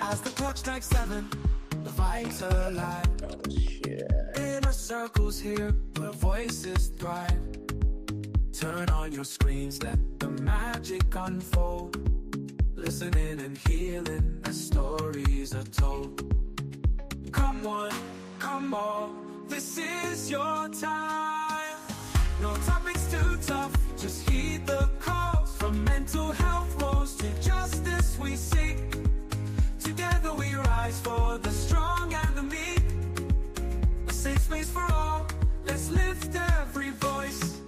As the clock strikes 7, the vibes are alive. Oh, shit. Inner circles here, where voices thrive. Turn on your screens, let the magic unfold. Listening and healing as stories are told. Come one, come all, this is your time. No topics too tough, just heed the calls. From mental health woes to justice we seek. Together we rise for the strong and the meek. A safe space for all, let's lift every voice.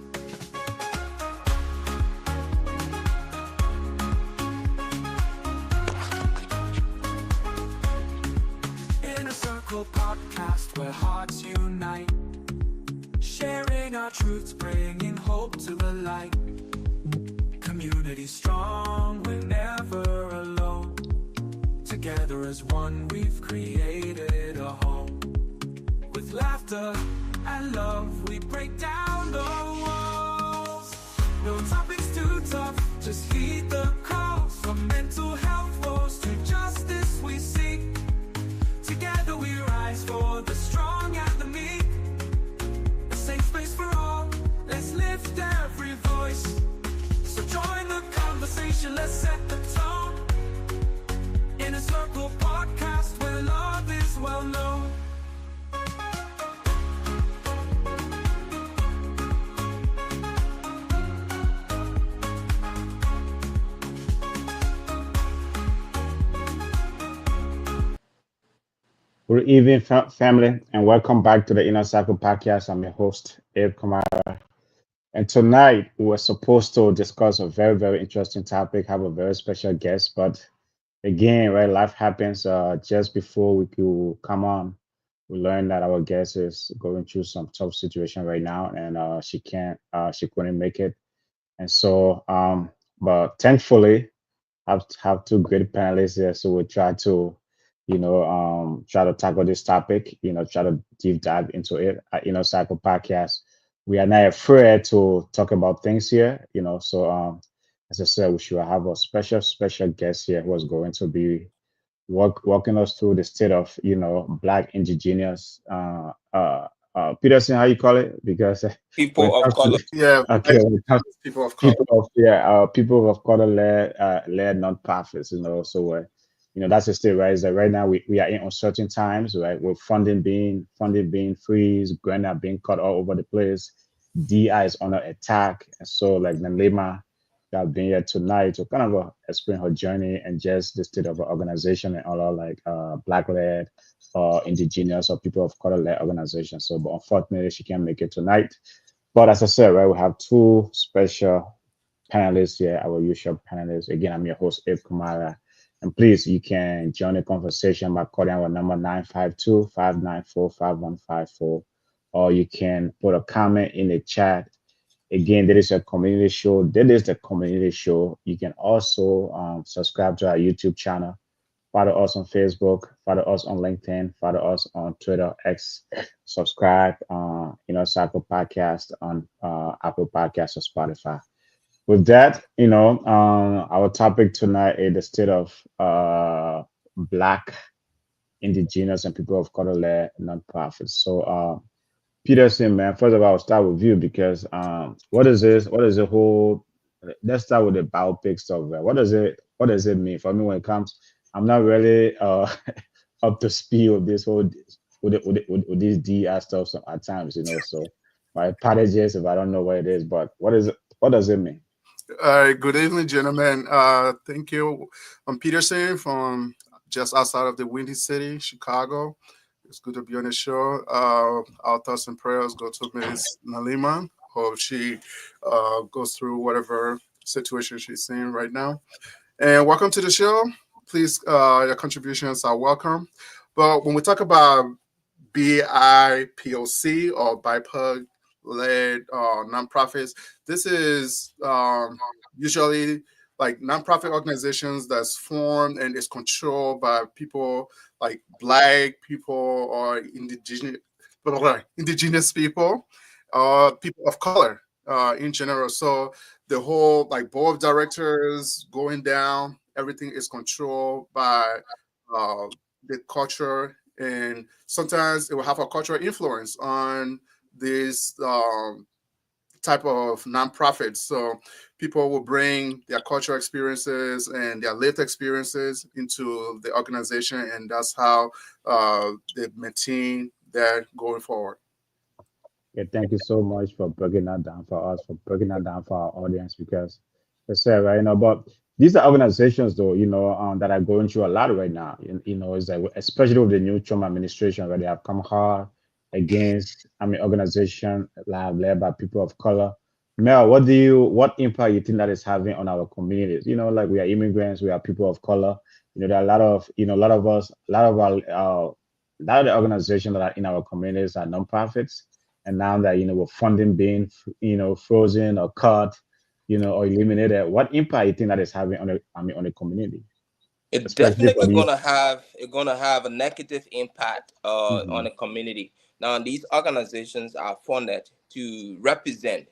In a circle podcast where hearts unite. Sharing our truths, bringing hope to the light. Community strong, we're never alone. Together as one, we've created a home. With laughter and love, we break down the walls. No topics too tough, just heed the calls. From mental health woes to justice we seek. Together we rise for the strong and the meek. A safe space for all, let's lift every voice. So join the conversation, let's set the tone. In a circle podcast where love is well known. Good evening, family, and welcome back to the Inner Circle Podcast. I'm your host, Abe Kamara. And tonight, we were supposed to discuss a very, very interesting topic, have a very special guest. But again, right, life happens. Just before we could come on, we learned that our guest is going through some tough situation right now, and she couldn't make it. And so, but thankfully, have two great panelists here, so we'll try to try to tackle this topic, try to deep dive into it. Cycle podcast. We are not afraid to talk about things here, So, as I said, we should have a special guest here who is going to be walking us through the state of, Black indigenous, Peterson, how you call it? Because when People it of comes to color. Yeah, okay, when it comes to people of color. people of color led non-profits, So that's the state, right? Is that right now we are in uncertain times, right? With funding being freeze, grant are being cut all over the place, DI is under attack, and so like Nelima that been here tonight to kind of explain her journey and just the state of her organization and all our like black led or indigenous or people of color led organizations. So, but unfortunately, she can't make it tonight. But as I said, right, we have two special panelists here, our usual panelists. Again, I'm your host, Abe Kumara. And please, you can join the conversation by calling our number 952-594-5154, or you can put a comment in the chat. Again, there is a community show. That is the community show. You can also subscribe to our YouTube channel. Follow us on Facebook. Follow us on LinkedIn. Follow us on Twitter, X. Subscribe, Cycle Podcast on Apple Podcasts or Spotify. With that, our topic tonight is the state of Black, indigenous, and people of color led nonprofits. So, Peterson, man, first of all, I'll start with you because what is this? What is the whole? Let's start with the biopic stuff. Right? What does it mean for me when it comes? I'm not really up to speed with this whole with these DI stuff at times, So my apologies if I don't know what it is, but what is it? What does it mean? Good evening, gentlemen. Thank you. I'm Peterson from just outside of the Windy City, Chicago. It's good to be on the show. Our thoughts and prayers go to Ms. Nelima. Hope she goes through whatever situation she's in right now. And welcome to the show. Please, your contributions are welcome. But when we talk about BIPOC or BIPOC-led nonprofits, this is usually like nonprofit organizations that's formed and is controlled by people like Black people or indigenous people or people of color in general. So the whole like board of directors going down, everything is controlled by the culture, and sometimes it will have a cultural influence on this type of nonprofits. So people will bring their cultural experiences and their lived experiences into the organization, and that's how they maintain that going forward. Yeah, thank you so much for breaking that down for us, for breaking that down for our audience, because I said, right, but these are organizations, though, that are going through a lot right now. It's like, especially with the new Trump administration, where they have come hard against, organization led by people of color. Mel, what impact you think that is having on our communities? Like, we are immigrants, we are people of color. There are a lot of, a lot of us, a lot of our, a lot of the organizations that are in our communities are nonprofits, and now that with funding being frozen or cut, or eliminated, what impact you think that is having on on the community, It especially for definitely these? gonna have a negative impact on Hmm. the community. Now, these organizations are funded to represent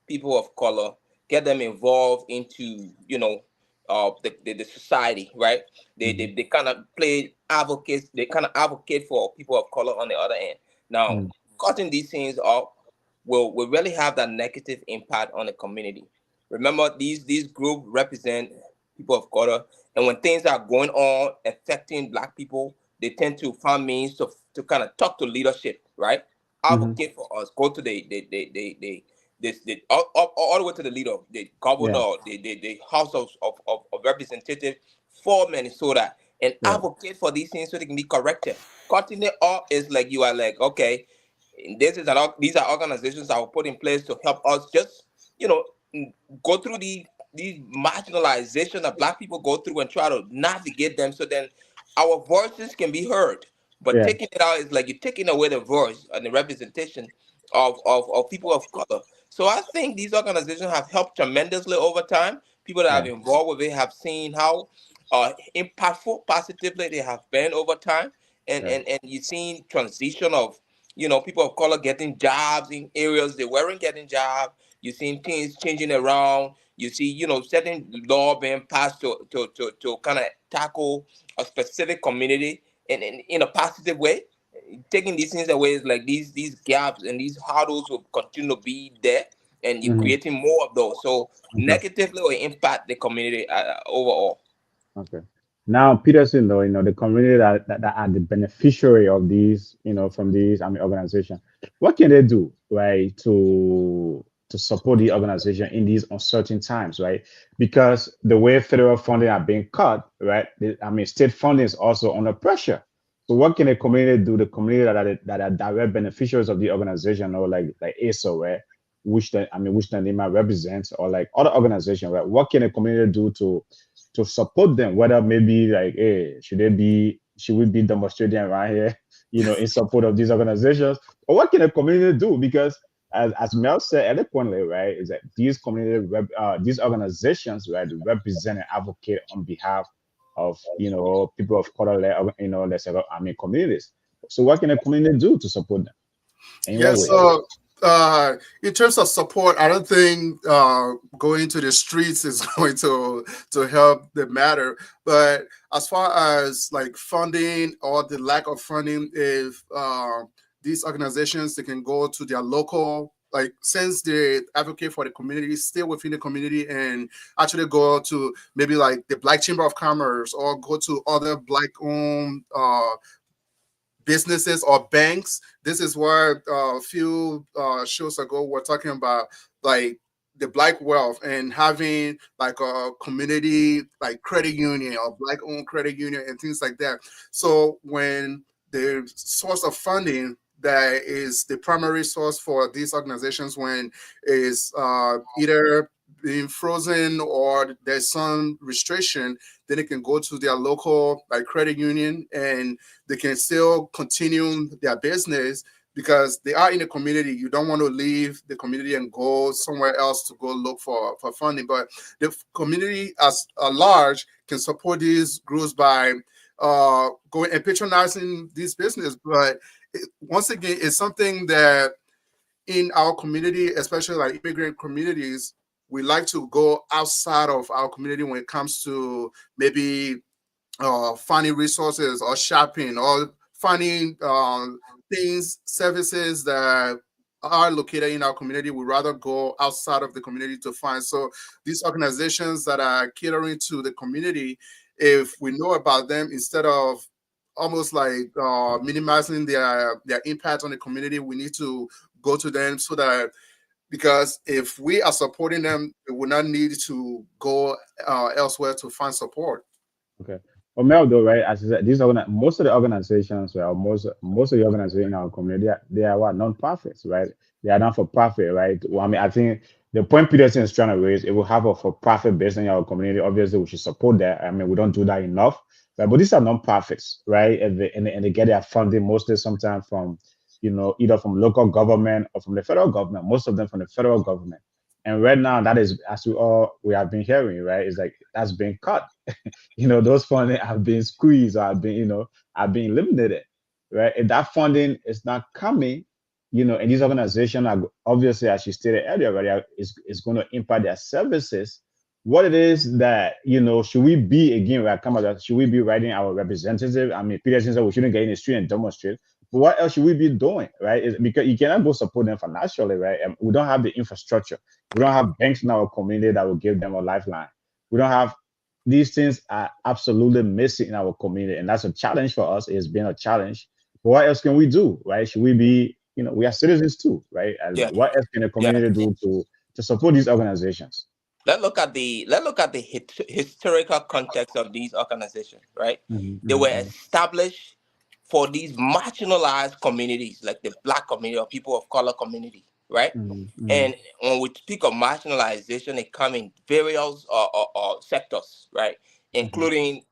people of color, get them involved into the society, right? Hmm. They kind of play advocates. They kind of advocate for people of color on the other end. Now, Hmm. cutting these things off will really have that negative impact on the community. Remember, these groups represent people of color, and when things are going on affecting Black people, they tend to find means to kind of talk to leadership, right? Hmm. Advocate for us. Go to all the way to the leader, the Yeah. governor, the House of Representatives for Minnesota, and Yeah. advocate for these things so they can be corrected. Cutting it off is like you are like, okay, these are organizations that were put in place to help us just you know go through these marginalization that Black people go through and try to navigate them so then our voices can be heard. But Yeah. taking it out is like you're taking away the voice and the representation of people of color. So I think these organizations have helped tremendously over time. People that have Yeah. involved with it have seen how impactful positively they have been over time, Yeah. and you've seen transition of people of color getting jobs in areas they weren't getting jobs. You've seen things changing around. You see, certain law being passed to kind of tackle a specific community in a positive way. Taking these things away is like these gaps and these hurdles will continue to be there, and you're Hmm. creating more of those. So Okay. negatively will impact the community overall. Okay. Now, Peterson, though, the community that are the beneficiary of these, from these organizations, what can they do, right, to support the organization in these uncertain times, right? Because the way federal funding are being cut, right? State funding is also under pressure. So, what can the community do? The community that are direct beneficiaries of the organization, or like ACER, right? Which the NEMA represents, or like other organizations, right? What can the community do to support them, whether maybe like, hey, should we be demonstrating around here, in support of these organizations, or what can the community do? Because as Mel said eloquently, right, is that these organizations, right, represent and advocate on behalf of people of color, let's say, communities. So what can the community do to support them? In what Yes, ways? so in terms of support, I don't think going to the streets is going to help the matter. But as far as like funding or the lack of funding, if these organizations they can go to their local, like since they advocate for the community, stay within the community and actually go to maybe like the Black Chamber of Commerce or go to other Black-owned businesses or banks. This is where a few shows ago we're talking about like the Black wealth and having like a community like credit union or Black owned credit union and things like that. So when the source of funding that is the primary source for these organizations when is either being frozen or there's some restriction, then they can go to their local like credit union and they can still continue their business because they are in the community. You don't want to leave the community and go somewhere else to go look for funding. But the community as a large can support these groups by going and patronizing this business. But once again, it's something that in our community, especially like immigrant communities, we like to go outside of our community when it comes to maybe finding resources or shopping or finding things, services that are located in our community. We rather go outside of the community to find. So these organizations that are catering to the community, if we know about them, instead of almost like minimizing their impact on the community, we need to go to them so that, because if we are supporting them, we will not need to go elsewhere to find support. Okay. Well, Mel, though, right? As I said, most of the organizations, well, most of the organizations in our community, they are what, non-profits, right? They are not for profit, right? Well, I mean, I think the point Peterson is trying to raise, it will have a for profit based in our community. Obviously, we should support that. I mean, we don't do that enough, right? But these are non-profits, right? And they get their funding mostly sometimes from, either from local government or from the federal government. Most of them from the federal government. And right now, that is, as we have been hearing, right? Is like that's being cut. Those funding have been squeezed or have been eliminated, right? If that funding is not coming, and these organizations are obviously, as you stated earlier, right, is going to impact their services. What it is that, should we be, again, we come about, should we be writing our representative? I mean, Peterson said we shouldn't get in the street and demonstrate. But what else should we be doing, right? Because you cannot go support them financially, right? And we don't have the infrastructure. We don't have banks in our community that will give them a lifeline. We don't have these things are absolutely missing in our community, and that's a challenge for us. It's been a challenge. But what else can we do, right? Should we be, we are citizens too, right? And Yeah, what else can the yeah. community do to support these organizations? Let's look at the historical context of these organizations, right? They were Mm-hmm, established for these marginalized communities, like the Black community or people of color community, right? mm-hmm, And when we speak of marginalization, it comes in various sectors, right? mm-hmm, Including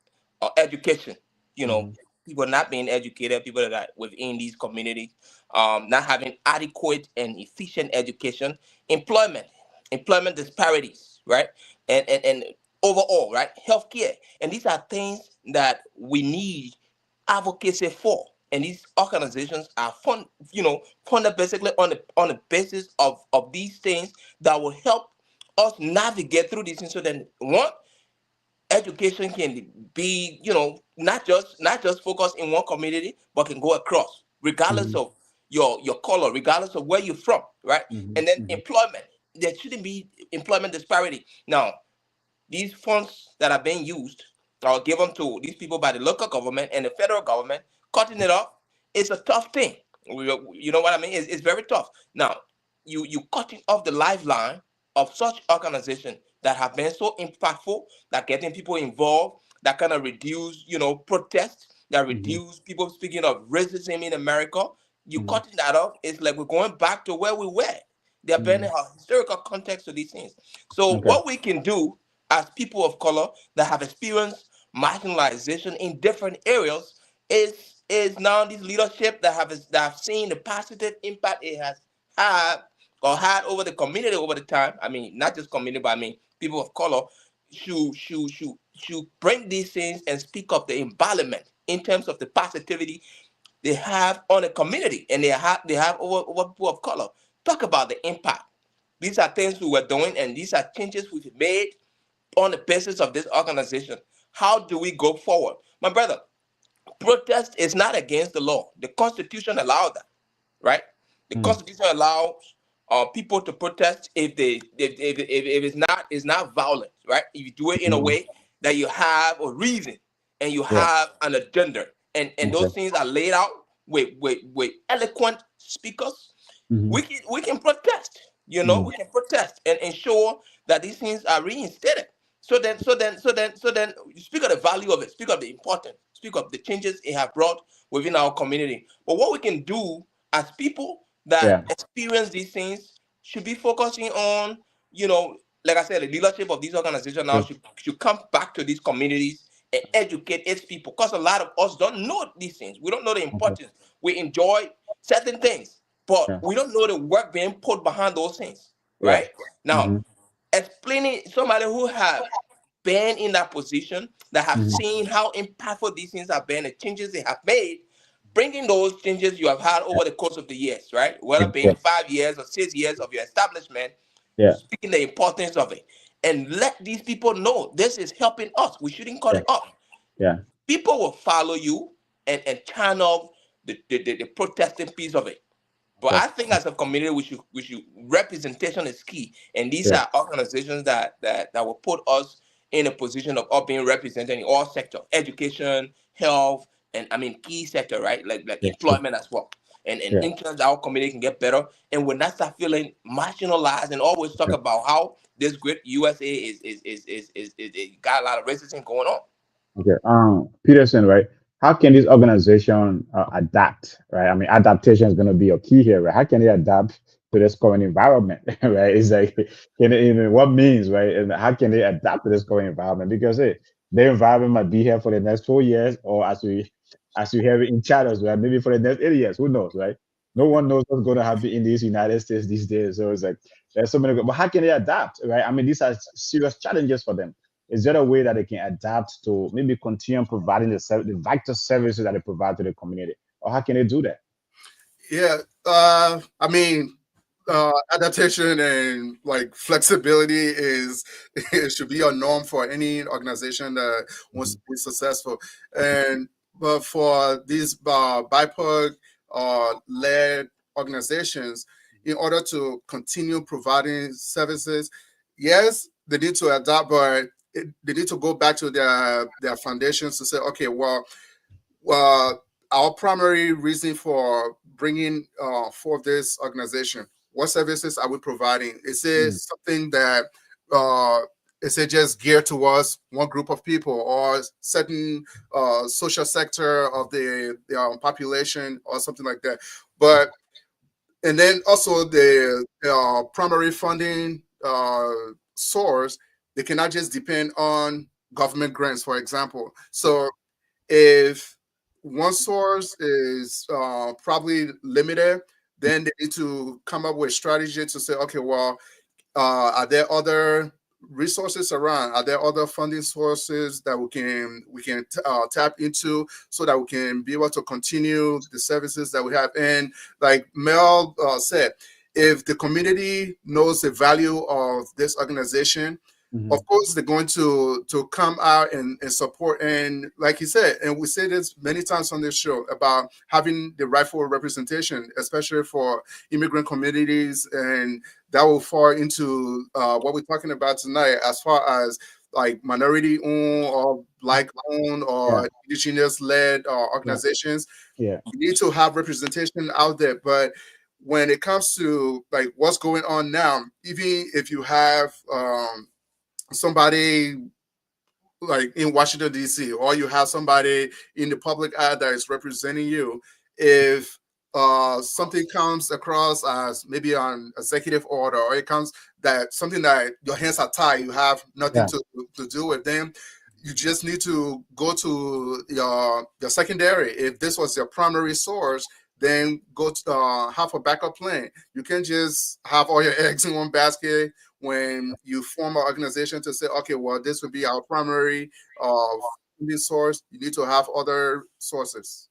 education. You know, mm-hmm, people not being educated, people that are within these communities, not having adequate and efficient education, employment, employment disparities, right? And overall, right, healthcare, and these are things that we need advocacy for. And these organizations are funded basically on the basis of these things that will help us navigate through these things. So then, one, education can be, not just focused in one community, but can go across, regardless mm-hmm, of your color, regardless of where you're from, right? mm-hmm, And then mm-hmm. employment, there shouldn't be employment disparity. Now, these funds that are being used or given to these people by the local government and the federal government, cutting it off is a tough thing. You know what I mean? It's very tough. Now, you cutting off the lifeline of such organizations that have been so impactful, that getting people involved, that kind of reduce, protests, that Mm-hmm. reduce people speaking of racism in America. You Mm-hmm. cutting that off, it's like we're going back to where we were. There have been Mm-hmm. a historical context to these things. So Okay. what we can do as people of color that have experienced marginalization in different areas is now this leadership that have seen the positive impact it has had or had over the community over the time. I mean, not just community, but I mean people of color should bring these things and speak up the embodiment in terms of the positivity they have on the community, and they have over people of color. Talk about the impact. These are things we were doing, and these are changes we've made on the basis of this organization. How do we go forward? My brother, protest is not against the law. The Constitution allowed that, right? The Mm-hmm. Constitution allows people to protest if it's not violent, right? If you do it in a Mm-hmm. way that you have a reason and you Yeah. have an agenda, and Okay. those things are laid out with eloquent speakers, Mm-hmm. we can protest. Mm-hmm. We can protest and ensure that these things are reinstated. So then you speak of the value of it, speak of the importance, speak of the changes it have brought within our community. But what we can do as people that Yeah. experience these things should be focusing on, you know, like I said, the leadership of these organizations now Okay. should come back to these communities and educate its people. Because a lot of us don't know these things. We don't know the Okay. importance. We enjoy certain things, but Yeah. we don't know the work being put behind those things, Yeah. right? Now, Mm-hmm. explaining somebody who have been in that position, that have Mm-hmm. seen how impactful these things have been, the changes they have made, bringing those changes you have had over the course of the years, right? Whether Yeah. being 5 years or 6 years of your establishment, Yeah. speaking the importance of it, and let these people know this is helping us. We shouldn't cut Yeah. it off. Yeah. people will follow you and turn off the protesting piece of it. But Okay. I think as a community, we should representation is key, and these Yeah. are organizations that will put us in a position of us being represented in all sectors, education, health, and I mean key sector, right? Like Yeah. True. employment as well. And Yeah. in terms our community can get better, and when that start feeling marginalized, and always talk Yeah. about how this great USA is got a lot of racism going on. Okay. Peterson, right? How can this organization adapt, right? I mean, adaptation is going to be a key here, right? How can they adapt to this current environment, right? It's like, what means, right? And how can they adapt to this current environment? Because hey, the environment might be here for the next 4 years, or as we have it in shadows, right? Maybe for the next 8 years, who knows, right? No one knows what's going to happen in these United States these days. So it's like there's so many, but how can they adapt, right? I mean, these are serious challenges for them. Is there a way that they can adapt to maybe continue providing the vital services that they provide to the community, or how can they do that? Yeah, I mean, adaptation and like flexibility is it should be a norm for any organization that wants Mhm. to be successful. And but for these BIPOC led organizations, in order to continue providing services, yes, they need to adapt, but they need to go back to their foundations to say, okay, well, our primary reason for bringing for this organization, what services are we providing? Is it Mm. something that uh, is it just geared towards one group of people or certain social sector of the population or something like that? But and then also the primary funding source, they cannot just depend on government grants, for example. So if one source is probably limited, then they need to come up with strategy to say, okay, well, are there other resources around? Are there other funding sources that we can tap into so that we can be able to continue the services that we have? And like Mel said, if the community knows the value of this organization, Mhm. of course they're going to come out and support. And like he said, and we say this many times on this show about having the rightful representation, especially for immigrant communities, and that will fall into what we're talking about tonight, as far as like minority owned or black owned Yeah. or indigenous led Yeah. organizations. Yeah. You need to have representation out there. But when it comes to like what's going on now, even if you have somebody like in Washington D.C., or you have somebody in the public eye that is representing you, if something comes across as maybe an executive order, or it comes that something that your hands are tied, you have nothing Yeah. to do with them. You just need to go to your secondary. If this was your primary source, then go to have a backup plan. You can't just have all your eggs in one basket when you form an organization to say, okay, well, this would be our primary funding source. You need to have other sources.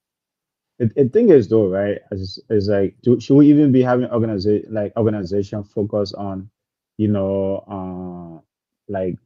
The thing is though, right? Is like, should we even be having organization focus on, like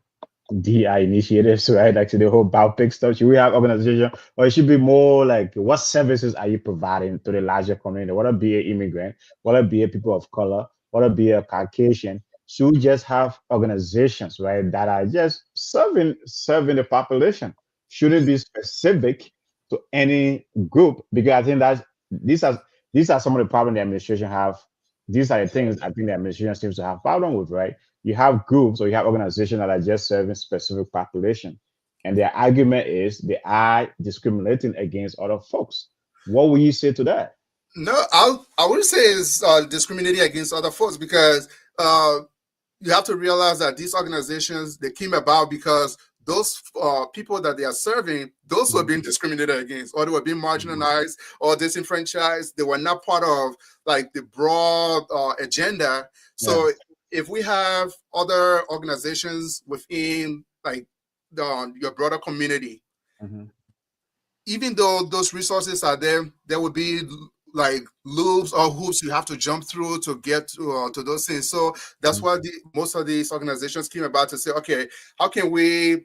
DI initiatives, right? Like the whole biopic stuff. Should we have organization, or it should be more like what services are you providing to the larger community? Whether it be an immigrant, whether it be a people of color, whether it be a Caucasian. Should we just have organizations, right, that are just serving the population? Shouldn't be specific to any group, because I think that these are these are some of the problems the administration have. These are the things I think the administration seems to have problem with, right? You have groups or you have organizations that are just serving specific population, and their argument is they are discriminating against other folks. What will you say to that? No, I wouldn't say it's discriminating against other folks, because uh, you have to realize that these organizations, they came about because those people that they are serving, those were Mhm. being discriminated against, or they were being Mhm. marginalized or disenfranchised. They were not part of like the broad agenda. Yeah. So if we have other organizations within like your broader community, Mhm. even though those resources are there, there will be like loops or hoops you have to jump through to get to those things. So that's Mhm. why most of these organizations came about to say, okay, how can we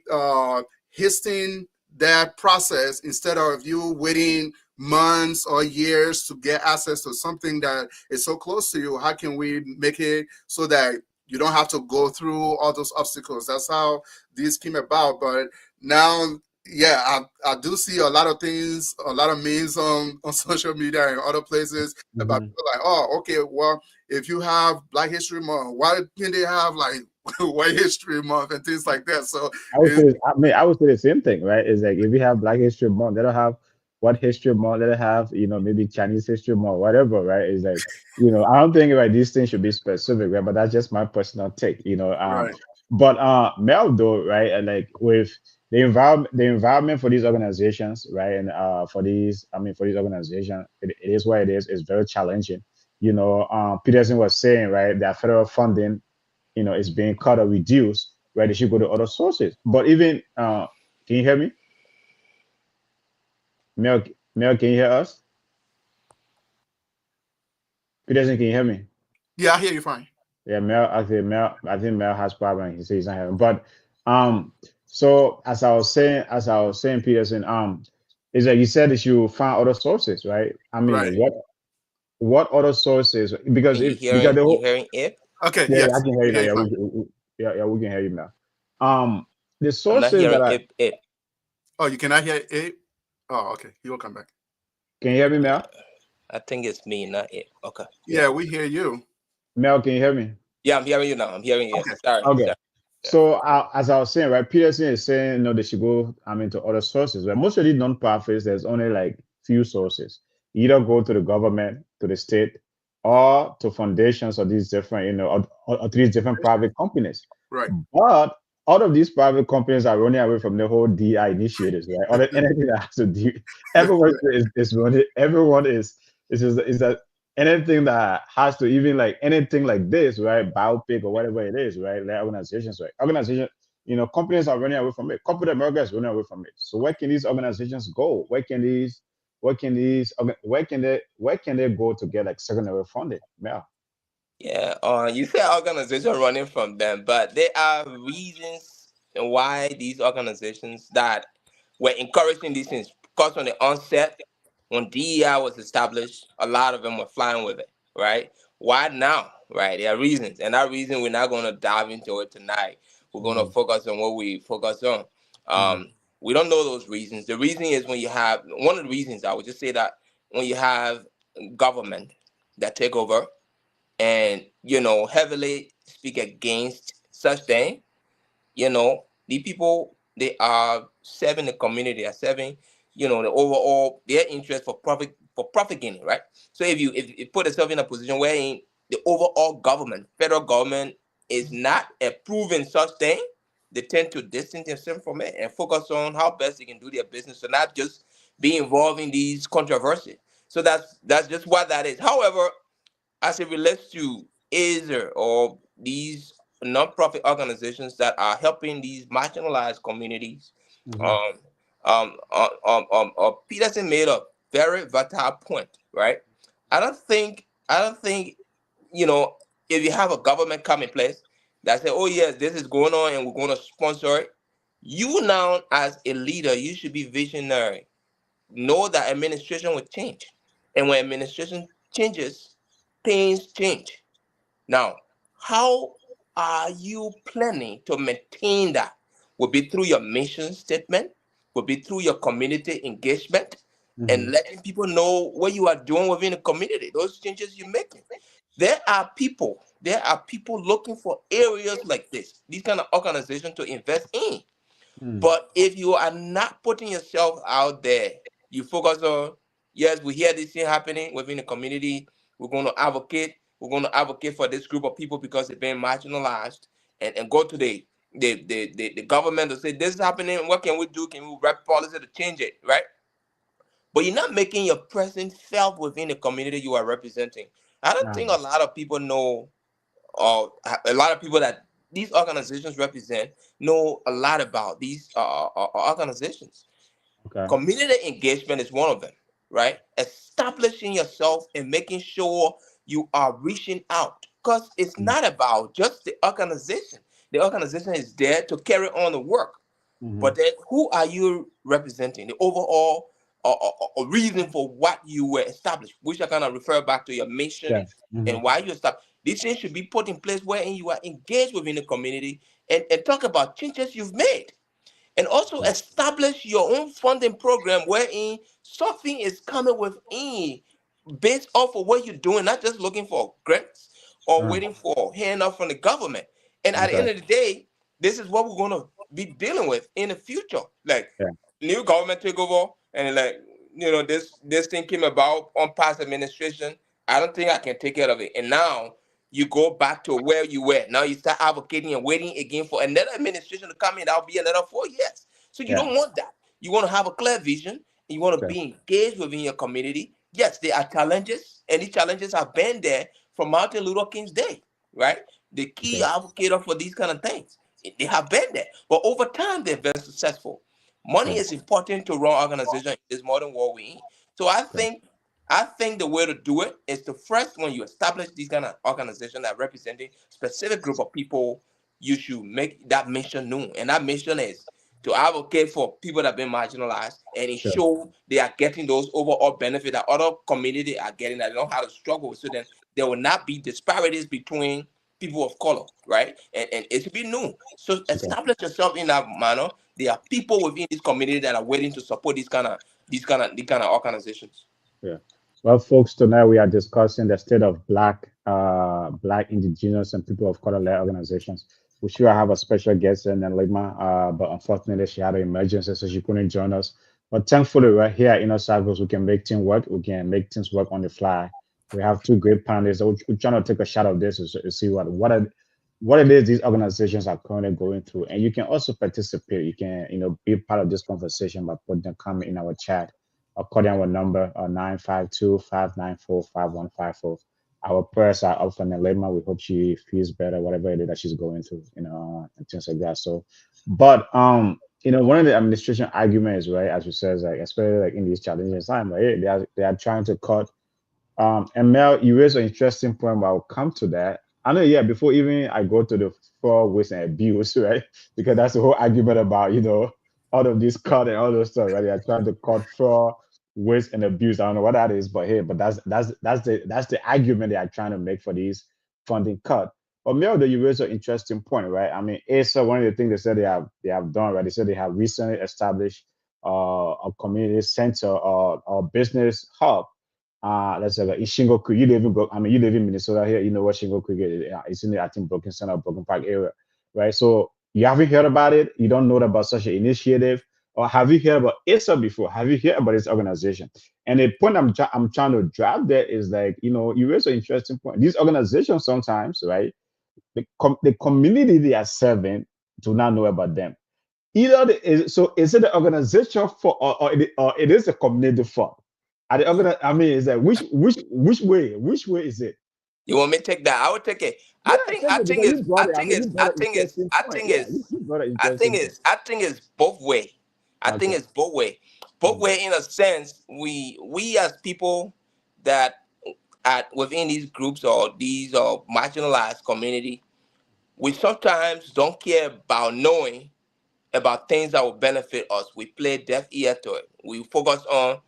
hasten that process instead of you waiting months or years to get access to something that is so close to you? How can we make it so that you don't have to go through all those obstacles? That's how this came about. But now, yeah, I do see a lot of things, a lot of memes on social media and other places about Mhm. people like, oh, okay, well, if you have Black History Month, why can't they have like White History Month and things like that? So it, I would say the same thing, right? It's like if you have Black History Month, they don't have what History Month, they don't have, maybe Chinese History Month, whatever, right? It's like, I don't think like these things should be specific, right? But that's just my personal take, right, But Mel though, right? And like with the environment for these organizations, right? And for these organizations, it is what it is. It's very challenging. Peterson was saying, right, that federal funding is being cut or reduced, right? They should go to other sources. But even, can you hear me? Mel, Mel, can you hear us? Peterson, can you hear me? yeah, I hear you fine. Yeah, I think Mel has problem. He says he's not hearing. But um, so as I was saying, Peterson, is that you said that you find other sources, right? I mean, Right. what other sources? Because And if because the you whole hearing it? Okay. yeah, yeah, I Yes, can hear you we now. hear you Yeah, fine. we can hear you now. The I'm not sources that hearing I it. Oh, you cannot hear it. Oh, okay. You will come back. can you hear me, Mel? I think it's me, not it. Okay. Yeah, we hear you. Mel, can you hear me? Yeah, I'm hearing you now. I'm hearing you. Okay. Sorry. Okay. Sorry. Yeah. So as I was saying, right, Peterson is saying, they should go, to other sources. Right, most of these nonprofits, there's only like few sources. You either go to the government, to the state, or to foundations or these different, or to these different private companies. Right. But all of these private companies are running away from the whole DI initiatives, right? Or anything that has to do, everyone is running. Everyone is that anything that has to even like anything like this, right? Biopic or whatever it is, right? Like organizations, right? Companies are running away from it. Corporate America is running away from it. So where can these organizations go? Where can they go to get like secondary funding? Yeah. Yeah, you say organization running from them, but there are reasons why these organizations that were encouraging these things. Because on the onset, when DEI was established, a lot of them were flying with it, right? Why now, right? There are reasons, and that reason we're not going to dive into it tonight. We're going to Mhm, focus on what we focus on. mhm, We don't know those reasons. The reason is when you have one of the reasons. I would just say that when you have government that take over and heavily speak against such thing, the people they are serving the community, are serving the overall their interest for profit gaining, right? So if you put yourself in a position where the overall government, federal government, is not approving such thing, they tend to distance themselves from it and focus on how best they can do their business, so not just be involved in these controversies. So that's just what that is. However, as it relates to ACER or these nonprofit organizations that are helping these marginalized communities, mhm, um, Peterson made a very vital point, right? I don't think you know if you have a government come in place that say, "Oh yes, this is going on, and we're going to sponsor it." You now, as a leader, you should be visionary. Know that administration will change, and when administration changes, things change. Now, how are you planning to maintain that? Will be through your mission statement, will be through your community engagement, and mhm, letting people know what you are doing within the community, those changes you're making. There are people looking for areas like this, these kind of organizations to invest in. mhm, But if you are not putting yourself out there, you focus on, yes, we hear this thing happening within the community. We're going to advocate. We're going to advocate for this group of people because they're being marginalized, and go to the government to say this is happening. What can we do? Can we write policy to change it, right? But you're not making your presence felt within the community you are representing. I don't yeah, think a lot of people know, or a lot of people that these organizations represent know a lot about these organizations. okay. Community engagement is one of them, right? Establishing yourself and making sure you are reaching out, because it's Mm, not about just the organization. The organization is there to carry on the work. Mm-hmm. But then, who are you representing? The overall reason for what you were established, which I kind of refer back to your mission Yes. Mm-hmm. and why you established. These things should be put in place wherein you are engaged within the community and talk about changes you've made. And also Sure. establish your own funding program wherein something is coming within based off of what you're doing, not just looking for grants or Uh, waiting for handout from the government. And at the end okay. of the day, this is what we're going to be dealing with in the future. Like Yeah. new government take over, and like this thing came about on past administration. I don't think I can take care of it. And now you go back to where you were. Now you start advocating and waiting again for another administration to come in. That'll be another 4 years. So you Yeah. don't want that. You want to have a clear vision. You want to Okay. be engaged within your community. Yes, there are challenges, and these challenges have been there from Martin Luther King's day, right? The key Okay. advocate for these kind of things. They have been there. But over time, they're very successful. Money Okay. is important to run organization in this modern world we in. So Okay. I think the way to do it is to first, when you establish these kind of organizations that representing specific group of people, you should make that mission known. And that mission is to advocate for people that have been marginalized and Sure. ensure they are getting those overall benefit that other community are getting, that they don't have to struggle with. So then there will not be disparities between people of color, right? And it should be known. So Okay. establish yourself in that manner. There are people within this community that are waiting to support these kind of organizations. Yeah. Well, folks, tonight we are discussing the state of Black, indigenous, and people of color-led organizations. We should have a special guest in Nelima, but unfortunately she had an emergency, so she couldn't join us. But thankfully, right here at Inner Circles, we can make things work. We can make things work on the fly. We have two great panelists. We're trying to take a shot of this to see what it is these organizations are currently going through, and you can also participate. You can be part of this conversation by putting a comment in our chat or calling our number 952-594-5154. Our prayers are up for Nelema. We hope she feels better, whatever it is that she's going through, and things like that. So, but one of the administration arguments, right, as you said, like especially like in these challenging times, right, they are trying to cut and Mel, you raised an interesting point, but I'll come to that. I know, yeah, before even I go to the four ways and abuse, right? Because that's the whole argument about, all of this cut and all those stuff, right? They're trying to cut for waste and abuse. I don't know what that is, but hey, but that's the argument they are trying to make for these funding cut. But Mel, though, you raised an interesting point, right? I mean, ACER, one of the things they said they have done, right? They said they have recently established a community center or business hub let's say like in Shingle Creek. You live in Minnesota here. You know what Shingle Creek is. Yeah, it's in the I think Broken Center, Broken Park area, right? So you haven't heard about it. You don't know about such an initiative, or have you heard about ACER before? Have you heard about this organization? And the point I'm trying to drive there is like you raise an interesting point. These organizations sometimes, right? The community they are serving do not know about them. Is it the organization for or it is a community fund? Are the I mean, is that which way is it? You want me to take that? I would take it. Yeah, take it because you brought it. I mean, you brought an interesting point. Yeah, you brought an interesting point. I think it's both way. I think Okay. it's both way. Both Mhm. way in a sense, we as people that at within these groups or these marginalized community, we sometimes don't care about knowing about things that will benefit us. We play deaf ear to it. We focus on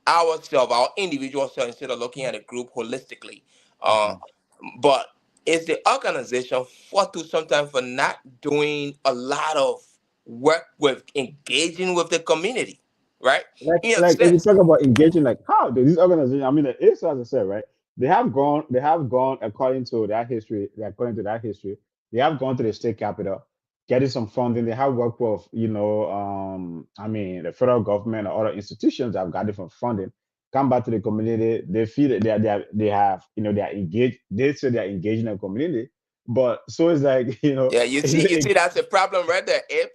ourselves, our individual self, instead of looking at a group holistically. Uh, Okay. but it's the organization for to sometimes for not doing a lot of work with engaging with the community, right? In a Like if you sense, talk about engaging, like how do these organizations? I mean, the ASO, as I said, right? They have gone according to that history, they have gone to the state capital, getting some funding. They have worked with, I mean, the federal government or other institutions that have gotten from funding. Come back to the community. They feel that they have, they are engaged. They say they are engaging the community, but so it's like, yeah, you is see, that's a problem right there. If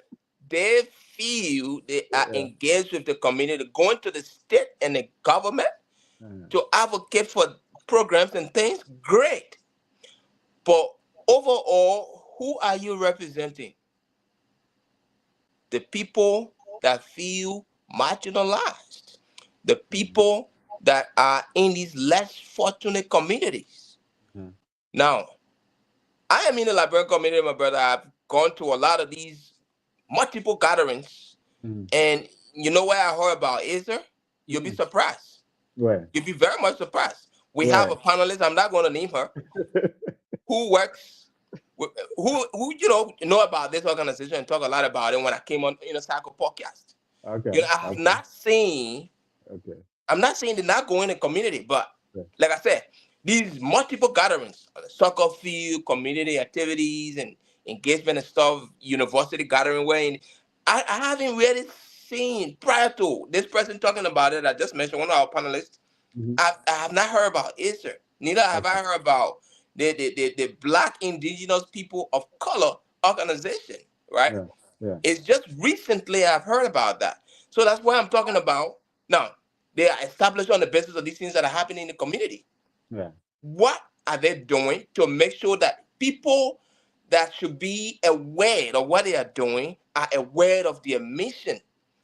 they feel they are yeah. engaged with the community, going to the state and the government to advocate for programs and things, great. But overall, who are you representing? The people that feel marginalized, the Mhm. people that are in these less fortunate communities. Mhm. Now, I am in the Liberian community, my brother. I've gone to a lot of these multiple gatherings. Mm-hmm. And you know where I heard about ACER? You'll be surprised. Right. You'll be very much surprised. We have Right. a panelist, I'm not going to name her, who works, who know about this organization and talk a lot about it when I came on in a Cycle podcast. Okay. I have not seen, Okay. I'm not saying they're not going in the community, but Yeah. like I said, these multiple gatherings, soccer field, community activities, and engagement and stuff, university gathering where I haven't really seen prior to this person talking about it. I just mentioned one of our panelists. Mm-hmm. I have not heard about ACER. Neither have I heard about the Black Indigenous People of Color organization, right? Yeah. Yeah. It's just recently I've heard about that. So that's why I'm talking about now. They are established on the basis of these things that are happening in the community. Yeah. What are they doing to make sure that people that should be aware of what they are doing are aware of their mission?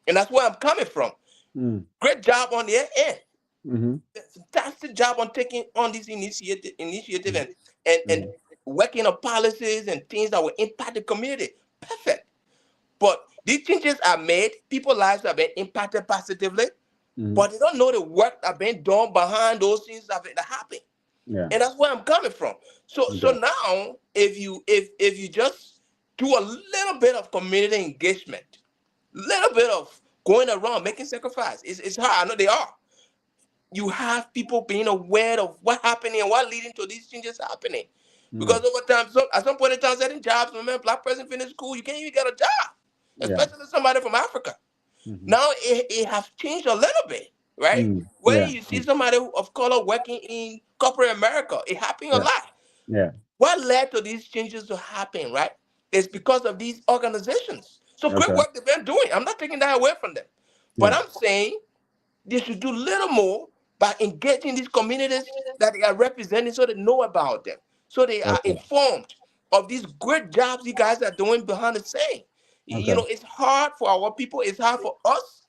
And that's where I'm coming from. Mm. Great job on their end. Mm-hmm. Fantastic job on taking on this initiative and Mm-hmm. working on policies and things that will impact the community. Perfect. But these changes are made, people's lives have been impacted positively, Mm-hmm. but they don't know the work that been done behind those things that happen. Yeah. And that's where I'm coming from. So Okay. now if you just do a little bit of community engagement, little bit of going around making sacrifice, it's hard. I know they are. You have people being aware of what's happening and what leading to these changes happening. Because over time, at some point in time, certain jobs, remember, Black person finish school, you can't even get a job, especially somebody from Africa. Mm-hmm. Now it has changed a little bit, right? Mm. Where Yeah. you see somebody of color working in corporate America, it happened a Yeah. lot. Yeah. What led to these changes to happen, right? It's because of these organizations. So great Okay. work they've been doing. I'm not taking that away from them. But Yeah. I'm saying they should do little more by engaging these communities that they are representing so they know about them. So they are Okay. informed of these great jobs you guys are doing behind the scene. Okay. It's hard for our people, it's hard for us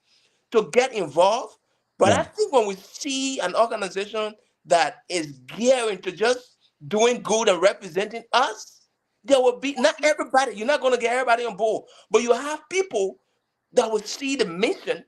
to get involved. But I Yeah. think when we see an organization that is gearing to just doing good and representing us, there will be not everybody, you're not going to get everybody on board, but you have people that will see the mission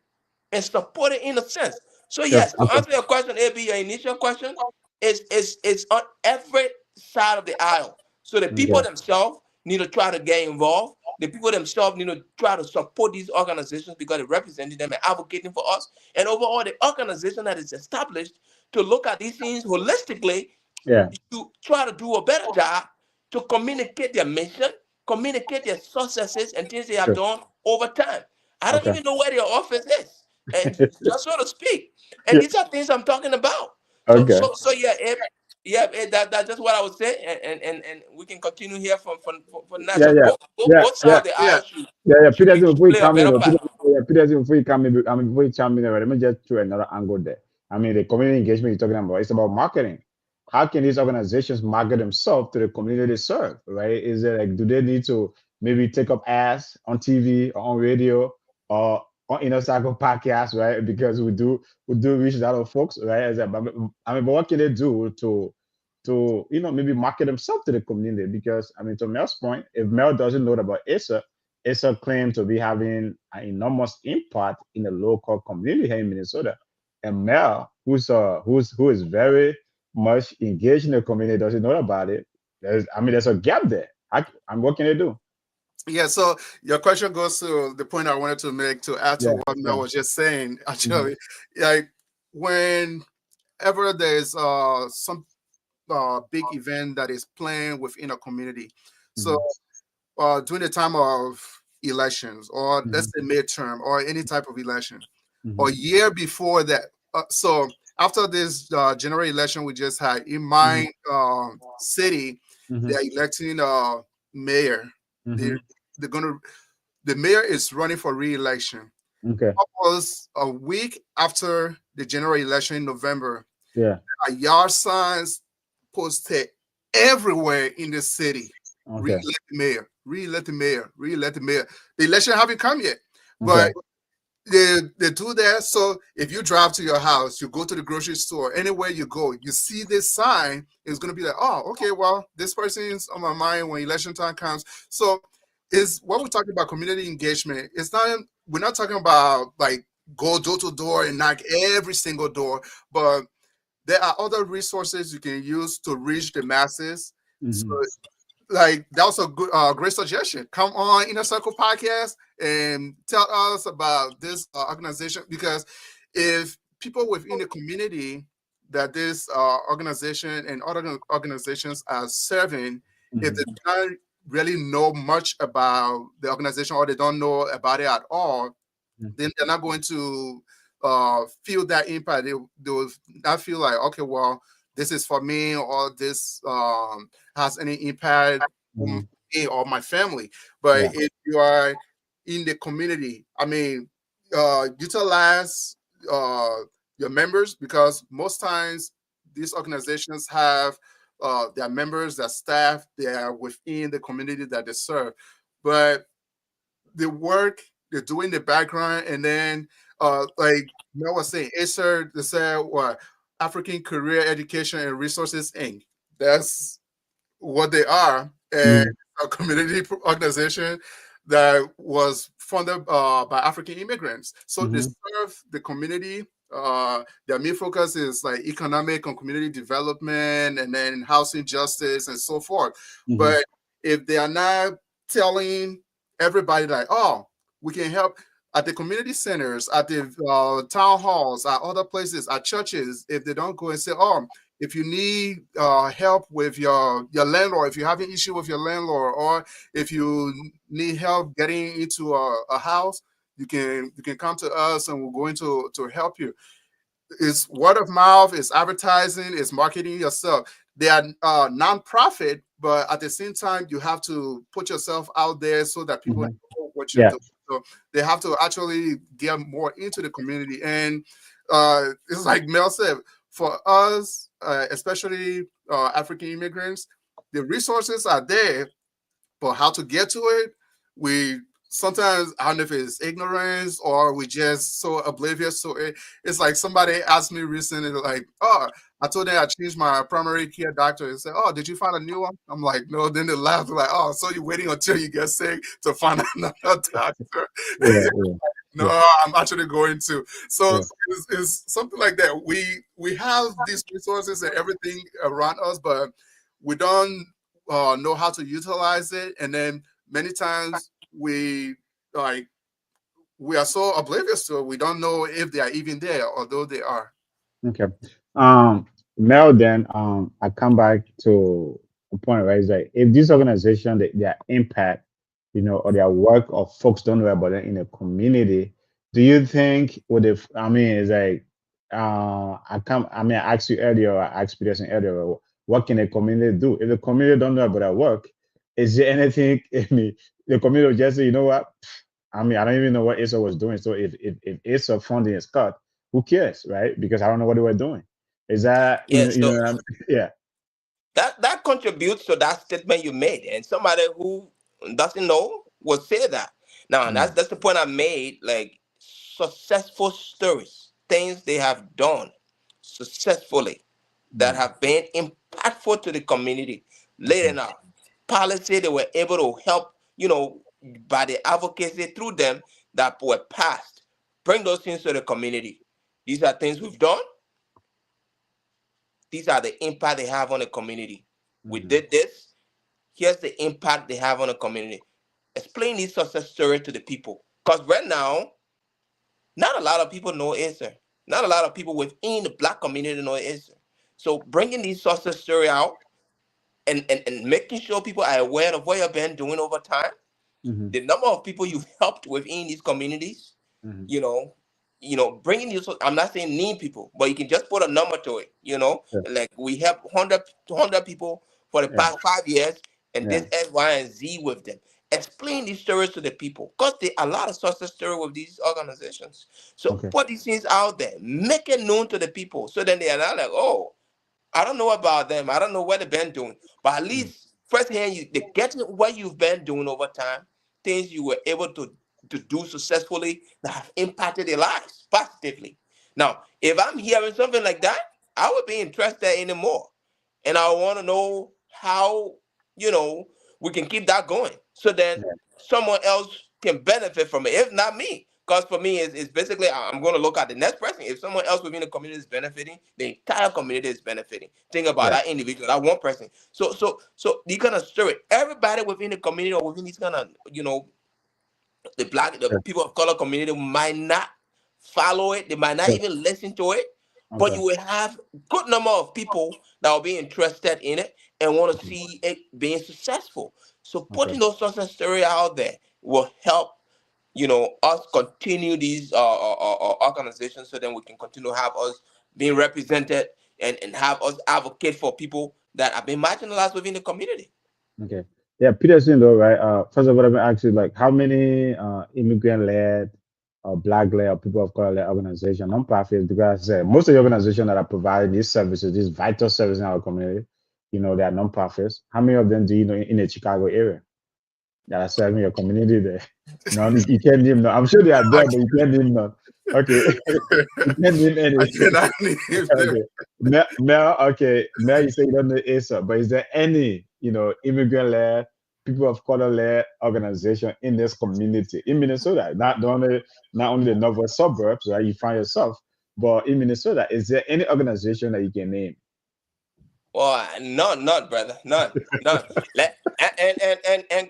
and support it in a sense. So Yes. yes, to Okay. answer your question, AB, your initial question, it's on every side of the aisle. So the people Okay. themselves need to try to get involved. The people themselves need to try to support these organizations because they're representing them and advocating for us. And overall, the organization that is established to look at these things holistically Yeah. to try to do a better job to communicate their mission, communicate their successes and things they have Sure. done over time. I don't Okay. even know where their office is, and just so to speak. And Yeah. these are things I'm talking about. Okay. So yeah, that's just what I would say, and we can continue here from now. Yeah. So Yeah. Yeah. both Yeah. sides of the Yeah. aisle Yeah. should Peterson, before you play a come in, better part. Peterson, before you come in, before you chime in, let me just throw another angle there. I mean, the community engagement you're talking about, it's about marketing. How can these organizations market themselves to the community they serve, right? Is it like, do they need to maybe take up ads on TV or on radio or on Inner Cycle podcast, right? Because we do reach a lot of folks, right? I mean, but what can they do to maybe market themselves to the community? Because I mean, to Mel's point, if Mel doesn't know about ACER, ACER claims to be having an enormous impact in the local community here in Minnesota. And Mel, who is very much engaged in the community, doesn't know about it. There's a gap there. What can they do? Yeah, so your question goes to the point I wanted to make to add to Yeah, what Mel yeah. was just saying. Actually, like whenever there's some big event that is planned within a community, so during the time of elections, or let's say midterm, or any type of election, or year before that. So after this general election we just had in my city, they're electing mayor. They're gonna. The mayor is running for re-election. Okay. Almost a week after the general election in November, Yeah. yard signs posted everywhere in the city. Okay. Re-elect the mayor. Re-elect the mayor. Re-elect the mayor. The election haven't come yet, Okay. but they do that. So if you drive to your house, you go to the grocery store, anywhere you go, you see this sign, it's going to be like, oh, okay, well, this person is on my mind when election time comes. So is when we're talking about community engagement, it's not, we're not talking about like go door to door and knock every single door, but there are other resources you can use to reach the masses. So Mm-hmm. like that was a good great suggestion. Come on Inner Circle podcast and tell us about this organization, because if people within the community that this organization and other organizations are serving, if they Mm-hmm. don't really know much about the organization or they don't know about it at all, then they're not going to feel that impact. They will not feel like, okay, well, this is for me, or this has any impact on Mm-hmm. me or my family. But Yeah. if you are in the community, I mean, utilize uh, your members, because most times these organizations have their members, their staff, they are within the community that they serve. But the work they're doing the background, and then like Mel was saying, ACER, they said what, African Career Education and Resources Inc. That's what they are, and Mm-hmm. a community organization that was funded by African immigrants. So they Mm-hmm. serve the community. Their main focus is like economic and community development, and then housing justice and so forth. Mm-hmm. But if they are not telling everybody like, oh, we can help at the community centers, at the town halls, at other places, at churches, if they don't go and say, oh, if you need help with your landlord, if you have an issue with your landlord, or if you need help getting into a house, you can come to us and we're going to help you. It's word of mouth, it's advertising, it's marketing yourself. They are non-profit, but at the same time, you have to put yourself out there so that people Mm-hmm. know what you're Yeah. doing. So they have to actually get more into the community. And it's like Mel said, for us, especially African immigrants, the resources are there, but how to get to it, we sometimes, I don't know if it's ignorance or we just so oblivious. So it's like somebody asked me recently, like, oh, I told them I changed my primary care doctor, and said, oh, did you find a new one? I'm like, no. Then they laughed, like, oh, so you're waiting until you get sick to find another doctor? Yeah. Yeah. No, Yeah. I'm actually going to. So Yeah. it's something like that. We have these resources and everything around us, but we don't know how to utilize it. And then many times like we are so oblivious to it, we don't know if they are even there, although they are. Okay. Mel, then I come back to a point where it's like if this organization, their impact, or their work, or folks don't know about it in the community, do you think would if I mean it's like I asked you earlier, or I asked Peterson earlier, what can the community do? If the community don't know about their work, is there anything I mean the community will just say, you know what? I don't even know what ACER was doing. So if ACER funding is cut, who cares, right? Because I don't know what they were doing. Is that Yeah, so what I mean? Yeah. that contributes to that statement you made, and somebody who doesn't know will say that. Now, and that's Mm, that's the point I made. Like successful stories, things they have done successfully that mm, have been impactful to the community. Later okay. now, policy they were able to help, by the advocacy through them that were passed, bring those things to the community. These are things we've done. These are the impact they have on the community. We Mhm, did this. Here's the impact they have on the community. Explain this success story to the people. Because right now, not a lot of people know ACER. Not a lot of people within the black community know ACER. So bringing these success story out, and making sure people are aware of what you've been doing over time, mhm, the number of people you've helped within these communities, mhm. you know, bringing these. I'm not saying need people, but you can just put a number to it. Yeah, Like we have 100 people for the yeah, past 5 years, and yeah. this X, Y, and Z with them. Explain these stories to the people, because there are a lot of success story with these organizations. So Okay. put these things out there, make it known to the people, so then they are not like, oh, I don't know about them. I don't know what they've been doing. But at Mm, least firsthand, they get what you've been doing over time, things you were able to do successfully that have impacted their lives positively. Now, if I'm hearing something like that, I would be interested in it more. And I want to know how, you know, we can keep that going. So then yeah. someone else can benefit from it, if not me. Because for me, it's basically I'm going to look at the next person. If someone else within the community is benefiting, the entire community is benefiting. Think about Yeah. that individual, that one person. So you kind of stir it. Everybody within the community or within these kind of the Yeah. people of color community might not follow it. They might not Yeah. even listen to it. But Okay. you will have good number of people that will be interested in it and want to see it being successful. So Okay. putting those success story out there will help us continue these organizations, so then we can continue to have us being represented and have us advocate for people that have been marginalized within the community. Okay. Yeah, Peterson though, right? First of all, let me ask you, like, how many immigrant-led or black-led or people of color-led organization, non-profits? Because most of the organizations that are providing these services, these vital services in our community, they are non-profits. How many of them do you know in the Chicago area that are serving your community there? No, you can't name them. I'm sure they are there, I, but you can't name them. Okay, you can't name I any. cannot name them. Okay. Mel, okay. Mel, you say you don't know ACER, but is there any, immigrant-led, people of color-led organization in this community in Minnesota? Not only the northern suburbs, right? You find yourself, but in Minnesota, is there any organization that you can name? Well, none, brother, none.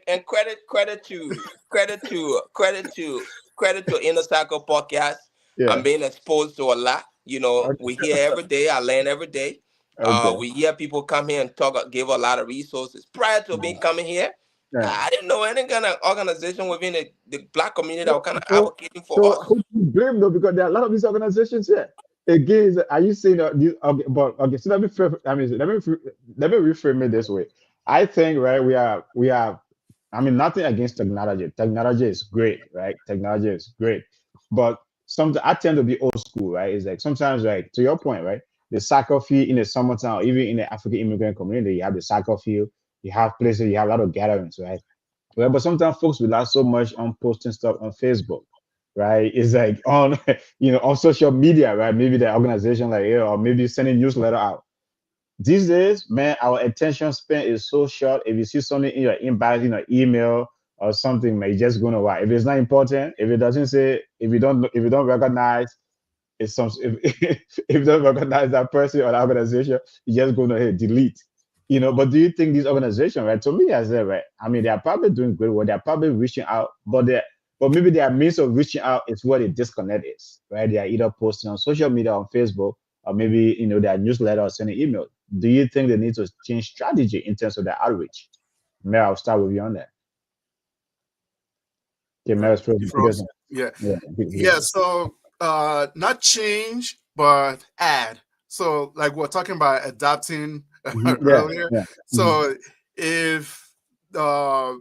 And credit to Inner Cycle podcast. I'm Yeah. being exposed to a lot. We Okay. hear every day. I learn every day. Okay. We hear people come here and talk, give a lot of resources. Prior to me Mhm. coming here, Yeah. I didn't know any kind of organization within the black community that So, were kind of so, advocating for so us. who do you blame though? Because there are a lot of these organizations here. Again, are you saying that these? Okay, but okay. So let me reframe it this way. I think right. We are. I mean, nothing against technology. Technology is great, right? Technology is great, but sometimes I tend to be old school, right? It's like sometimes, right, to your point, right? The soccer field in the summertime, or even in the African immigrant community, you have the soccer field. You have places. You have a lot of gatherings, right? Well, but sometimes folks rely so much on posting stuff on Facebook, right? It's like on, on social media, right? Maybe the organization like, or maybe sending newsletter out. These days, man, our attention span is so short. If you see something in your inbox, email or something, man, you're just going to write. If it's not important, if it doesn't say, if you don't recognize, it's some if you don't recognize that person or that organization, you just go ahead delete. But do you think these organizations, right? To me, I said, right. I mean, they are probably doing great work. They're probably reaching out, but maybe their means of reaching out is where the disconnect is, right? They are either posting on social media on Facebook, or maybe their newsletter or sending email. Do you think they need to change strategy in terms of their outreach? May I'll start with you on that. Okay, Mary's You first. froze. Yeah. Yeah, Yeah. So not change, but add. So like we're talking about adapting yeah, earlier. yeah. Mhm. So if uh,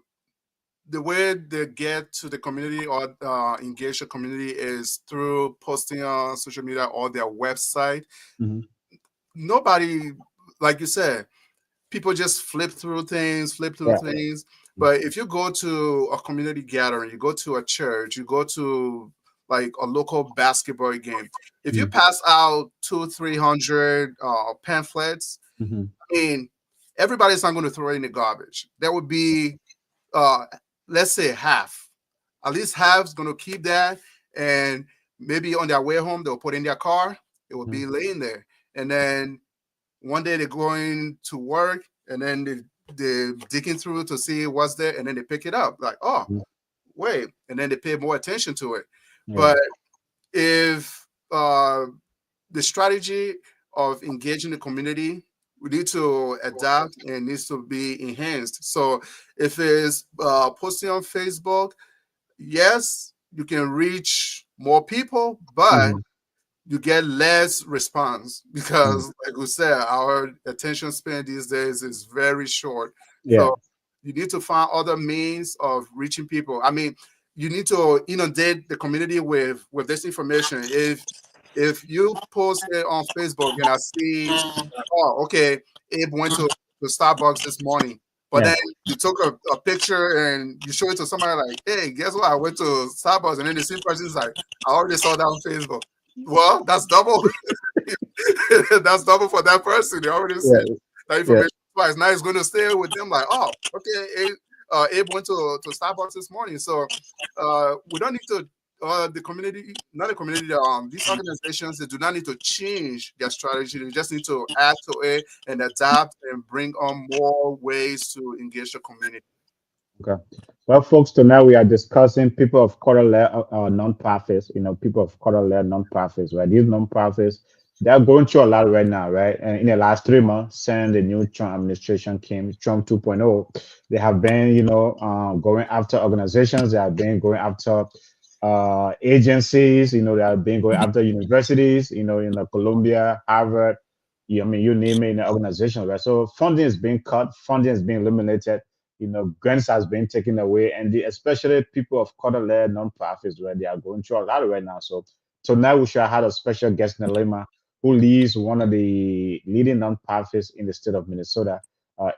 the way they get to the community or engage the community is through posting on social media or their website, Mhm. nobody, like you said, people just flip through things, Yeah. But if you go to a community gathering, you go to a church, you go to like a local basketball game, if you Mhm. pass out 200-300 pamphlets, Mhm. I mean, everybody's not going to throw it in the garbage. There would be, uh, let's say, half. At least half's going to keep that, and maybe on their way home, they'll put in their car. It will be Mhm. laying there, and then one day they're going to work, and then they're digging through to see what's there, and then they pick it up. Like, oh, Mhm. wait, and then they pay more attention to it. Yeah. But if the strategy of engaging the community, we need to adapt and needs to be enhanced. So if it's posting on Facebook, yes, you can reach more people, but Mhm. you get less response Mhm. because, like we said, our attention span these days is very short. Yeah. So you need to find other means of reaching people. I mean, you need to inundate the community with this information. If you post it on Facebook and I see, oh, okay, Abe went to Starbucks this morning, but Yeah. then you took a picture and you show it to somebody like, hey, guess what? I went to Starbucks, and then the same person is like, I already saw that on Facebook. Well, that's double. That's double for that person. They already see Yeah. that Yeah. information twice. Now it's going to stay with them like, oh, okay, Abe went to Starbucks this morning. So we don't need to the community, not the community, these organizations, they do not need to change their strategy. They just need to add to it and adapt and bring on more ways to engage the community. Okay. Well, folks, tonight we are discussing people of color-led nonprofits. People of color-led nonprofits, right? These nonprofits, they are going through a lot right now, right? And in the last 3 months, since the new Trump administration came, Trump 2.0, they have been, going after organizations. They have been going after agencies. They have been going after universities. In the Columbia, Harvard. You name it in the organization, right? So funding is being cut. Funding is being eliminated. Grants has been taken away, and especially people of color-led nonprofits, where they are going through a lot right now. So tonight we should have had a special guest, Nelima, who leads one of the leading nonprofits in the state of Minnesota,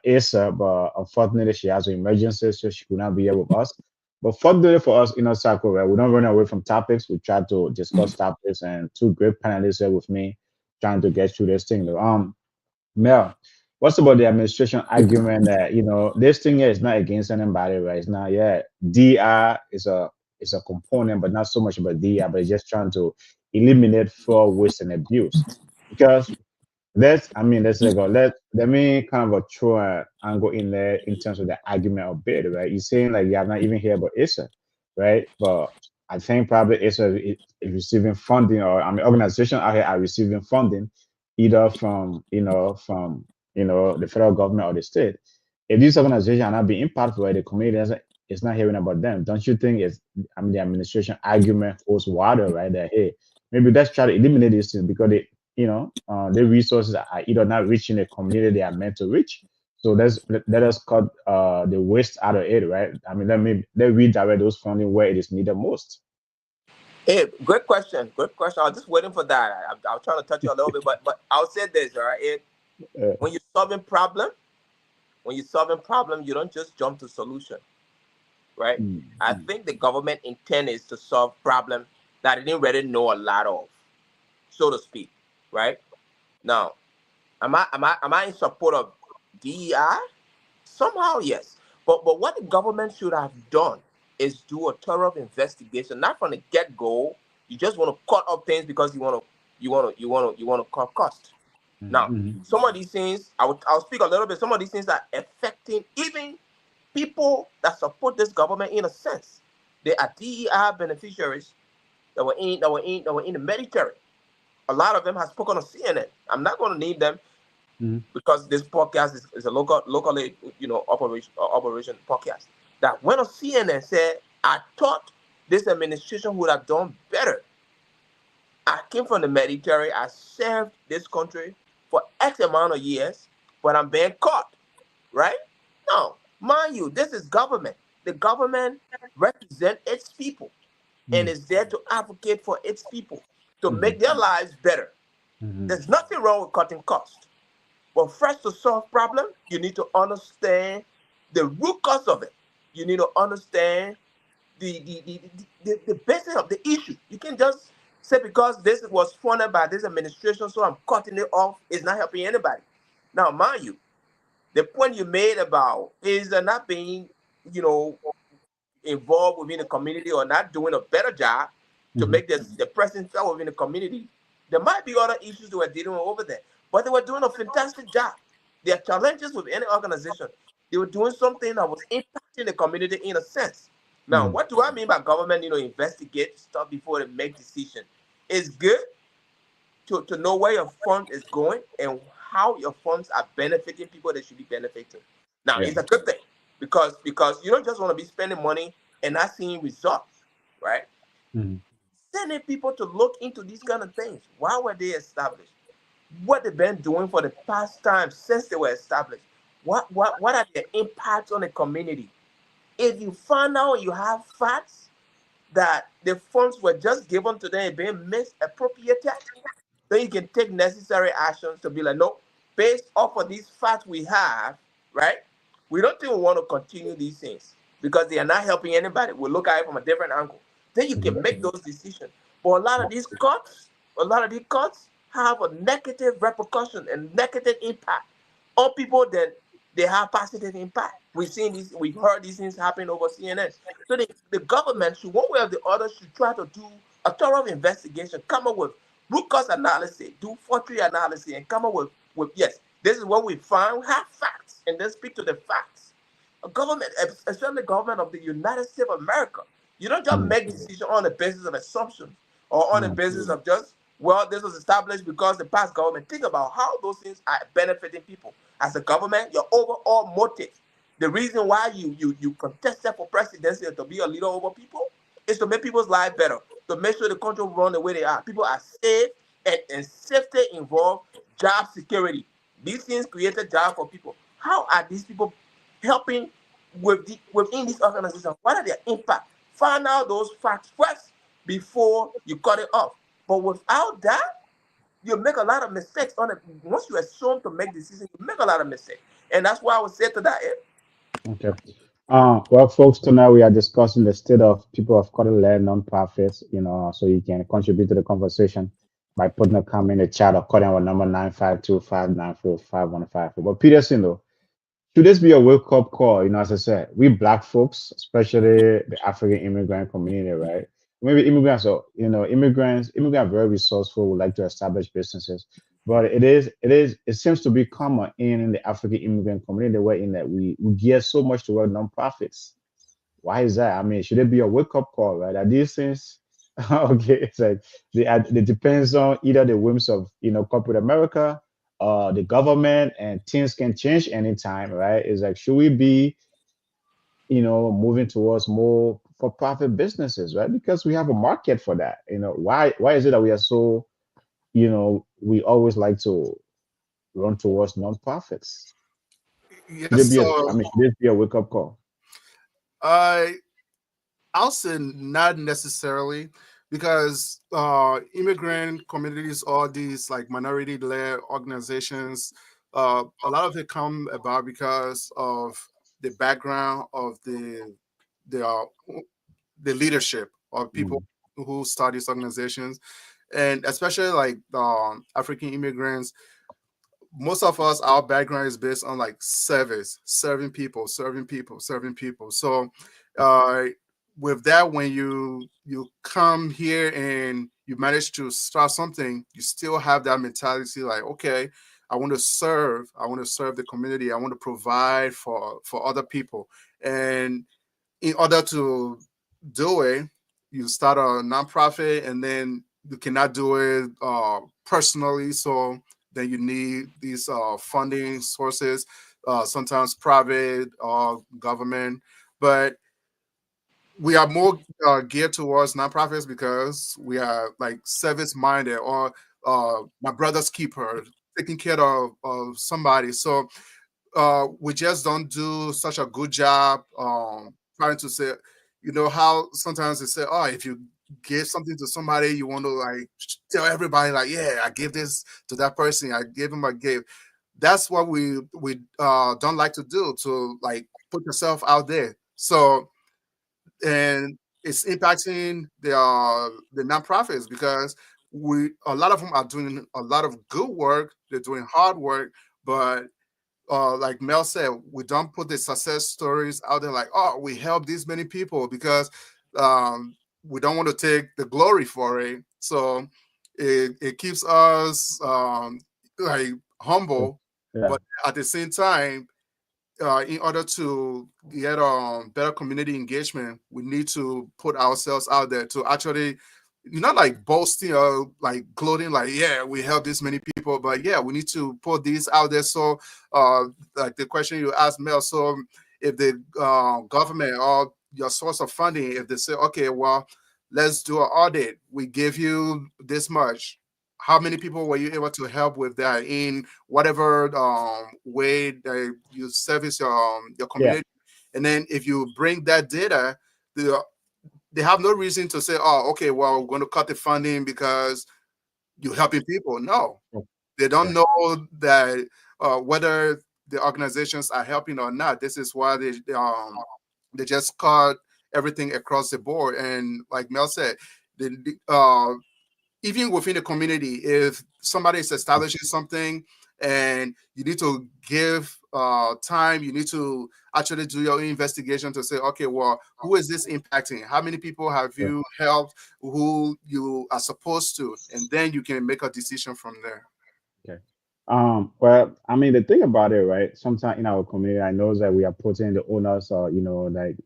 ACER. But unfortunately, she has an emergency, so she could not be here with us. But fortunately for us, Circle, right, we don't run away from topics. We try to discuss topics, and two great panelists here with me, trying to get through this thing. Mel, what's about the administration argument that this thing here is not against anybody, right? It's not, yeah, DR is a component, but not so much about DR, but it's just trying to eliminate fraud, waste, and abuse. Because let me kind of throw an angle in there in terms of the argument of bid, right? You're saying like you have not even heard about ACER, right? But I think probably ACER is receiving funding, or organizations out here are receiving funding either from the federal government or the state. If these organizations are not being impacted by the community, it's not hearing about them. Don't you think the administration argument holds water, right? That hey, maybe let's try to eliminate these things because the resources are either not reaching the community they are meant to reach. So let us cut the waste out of it, right? Let redirect those funding where it is needed most. Hey, great question. Great question. I was just waiting for that. I was trying to touch you a little bit, but I'll say this, all right? When you're solving problem, you don't just jump to solution, right? I think the government intent is to solve problem that it didn't really know a lot of, so to speak, right? Now, am I in support of DEI? Somehow, yes. But what the government should have done is do a thorough investigation, not from the get-go. You just want to cut up things because you want to cut costs. Now, some of these things, I'll speak a little bit. Some of these things are affecting even people that support this government in a sense. They are DEI beneficiaries that were in the military. A lot of them have spoken on CNN. I'm not going to name them because this podcast is a locally operation podcast that went on CNN and said, I thought this administration would have done better. I came from the military. I served this country for X amount of years, but I'm being caught, right? Now, mind you, this is government. The government represents its people and is there to advocate for its people to make their lives better. There's nothing wrong with cutting costs. But first, to solve problem, you need to understand the root cause of it. You need to understand the basis of the issue. You can just say because this was funded by this administration, so I'm cutting it off. It's not helping anybody. Now, mind you, the point you made about is not being, involved within the community or not doing a better job to make the presence felt within the community. There might be other issues they were dealing with over there, but they were doing a fantastic job. There are challenges with any organization. They were doing something that was impacting the community in a sense. Now, what do I mean by government, investigate stuff before they make decision? It's good to know where your fund is going and how your funds are benefiting people that should be benefiting. Now, it's a good thing because you don't just want to be spending money and not seeing results, right? Sending people to look into these kind of things. Why were they established? What they've been doing for the past time since they were established. What are their impacts on the community? If you find out you have facts that the funds were just given to them and being misappropriated, then you can take necessary actions to be like, no, based off of these facts we have, right? We don't think we want to continue these things because they are not helping anybody. We'll look at it from a different angle. Then you can make those decisions. But a lot of these cuts have a negative repercussion and negative impact on people that they have positive impact. We've seen these, we've heard these things happen over CNN. So the government should, one way or the other, should try to do a thorough investigation, come up with root cause analysis, do forgery analysis, and come up with yes, this is what we found, have facts, and then speak to the facts. A government, especially the government of the United States of America, you don't just Mm, make decisions on the basis of assumptions or on the mm, basis of just, well, this was established because the past government. Think about how those things are benefiting people. As a government, your overall motive, the reason why you contested for presidency or to be a leader over people is to make people's life better, to make sure the country run the way they are. People are safe, and safety involve job security. These things created jobs for people. How are these people helping within this organization? What are their impact? Find out those facts first before you cut it off. But without that, you make a lot of mistakes on it. Once you assume to make decisions, you make a lot of mistakes. And that's why I would say to that, okay. Well, folks, tonight we are discussing the state of people of color-led nonprofits. So you can contribute to the conversation by putting a comment in the chat or calling our number 952-594-5154. But Peterson, though, should this be a wake-up call? As I said, we Black folks, especially the African immigrant community, right? Maybe immigrants, or immigrants are very resourceful, would like to establish businesses, but it seems to be common in the African immigrant community, where in that we gear so much toward nonprofits. Why is that? I mean, should it be a wake-up call, right? Are these things okay? It's like it depends on either the whims of corporate America, the government, and things can change anytime, right? It's like, should we be moving towards more for-profit businesses, right? Because we have a market for that. Why is it that we are so we always like to run towards nonprofits? Should it Yes, be so should this be a wake-up call? I I'll say not necessarily, because immigrant communities, all these like minority-led organizations, a lot of it come about because of the background of the uh, the leadership of people Mm, who start these organizations, and especially like African immigrants. Most of us, our background is based on like service, serving people, serving people, serving people. So uh with that, when you come here and you manage to start something, you still have that mentality like, okay, I want to serve the community, I want to provide for other people. And in order to do it, you start a nonprofit, and then you cannot do it personally. So then you need these funding sources, sometimes private or government. But we are more geared towards nonprofits because we are like service minded, or my brother's keeper, taking care of somebody. So we just don't do such a good job trying to say, how sometimes they say, oh, if you give something to somebody, you want to like tell everybody like, yeah, I gave this to that person, I gave him a gift. That's what we don't like to do, to like put yourself out there. So, and it's impacting the nonprofits, because a lot of them are doing a lot of good work, they're doing hard work, but like Mel said, we don't put the success stories out there like, oh, we helped these many people, because we don't want to take the glory for it. So it keeps us like yeah. humble, Yeah. but at the same time, in order to get better community engagement, we need to put ourselves out there to actually, not like boasting or like gloating, like, yeah, we help this many people, but yeah, we need to put these out there. So, like the question you asked, Mel, so if the government or your source of funding, if they say, okay, well, let's do an audit, we give you this much. How many people were you able to help with that in whatever way that you service your Yeah. community? And then if you bring that data, the, they have no reason to say, oh, okay, well, we're going to cut the funding because you're helping people. No, they don't Yeah. know that whether the organizations are helping or not. This is why they just cut everything across the board. And like Mel said, the even within the community, if somebody is establishing something and you need to give time. You need to actually do your investigation to say, okay, well, who is this impacting? How many people have you helped who you are supposed to? And then you can make a decision from there. Okay. Well, I mean, the thing about it, right? Sometimes in our community, I know that we are putting the owners, or like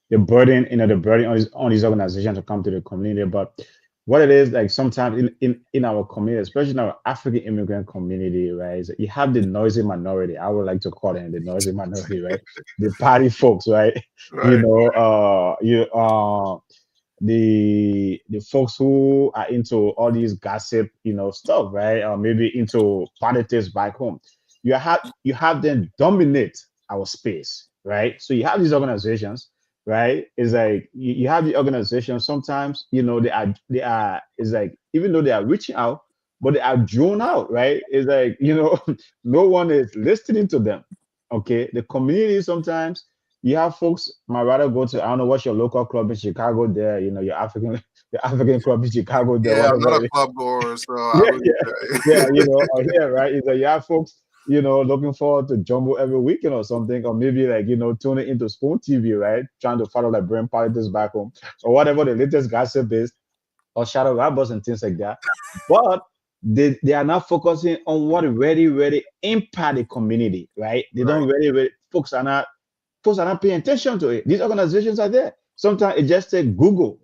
the burden, the burden on these organizations to come to the community. But what it is, like sometimes in our community, especially in our African immigrant community, right? Is you have the noisy minority. I would like to call them the noisy minority, right? The party folks, right? You Right. know, the folks who are into all these gossip, stuff, right? Or maybe into politics back home. You have them dominate our space, right? So you have these organizations, right? It's like you have the organizations. Sometimes, they are. It's like even though they are reaching out, but they are drawn out, right? It's like no one is listening to them. Okay, the community sometimes you have folks might rather go to, I don't know what's your local club in Chicago there, your African your African club in Chicago there, Yeah, I'm whatever not it a is. club goer, so I Yeah, will be yeah, yeah, there. or here, right? Is that you have folks, looking forward to Jumbo every weekend or something, or maybe like, tuning into Spoon TV, right? Trying to follow like brain politics back home, or whatever the latest gossip is, or shadow rappers and things like that. But they are not focusing on what really impact the community, right? They don't Right. really folks are not paying attention to it. These organizations are there. Sometimes it just takes Google.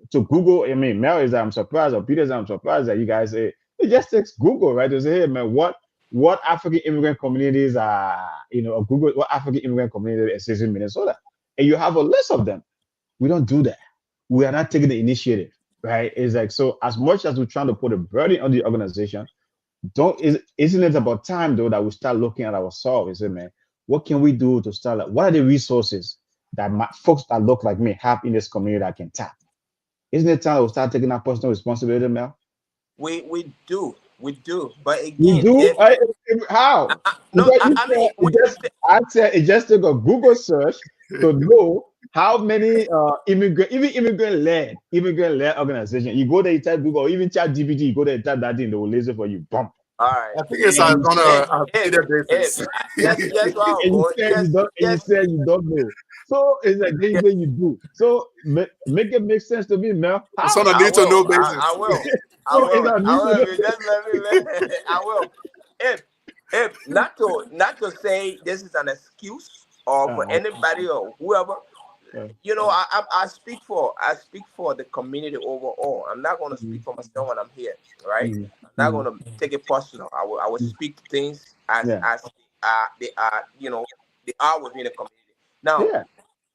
I mean, Mel is that I'm surprised, or Peter is that I'm surprised that you guys say it just takes Google, right? To say, hey man, what African immigrant communities are, or Google what African immigrant community exists in Minnesota. And you have a list of them. We don't do that. We are not taking the initiative, right? It's like, so as much as we're trying to put a burden on the organization, isn't it about time though that we start looking at ourselves and say, man, what can we do to start, like, what are the resources that folks that look like me have in this community that can tap? Isn't it time that we start taking that personal responsibility, Mel? We do, but We again, do. if How? no, Because I mean, I said it just took a Google search to know how many even immigrant led organization. You go there, you type Google, or even chat GPT, you go there, type that thing, they will list it for you. Bump. all right. I think it's And you on If a if daily if basis. guess where I'm and you going? said you Guess don't and you guess said you don't know. So it's like then guess. you do. So make it make sense to me, Mel. It's on How? a I need to know will. basis. I will. I So it's will. a I need to will. know. If you just let me. I will. If not to say this is an excuse or for Uh, anybody or whoever. uh, I speak for the community overall. I'm not going to speak mm, for myself when I'm here, right? mm, I'm not mm, going to take it personal. I will mm. speak things as Yeah, they are within the community. Now, yeah.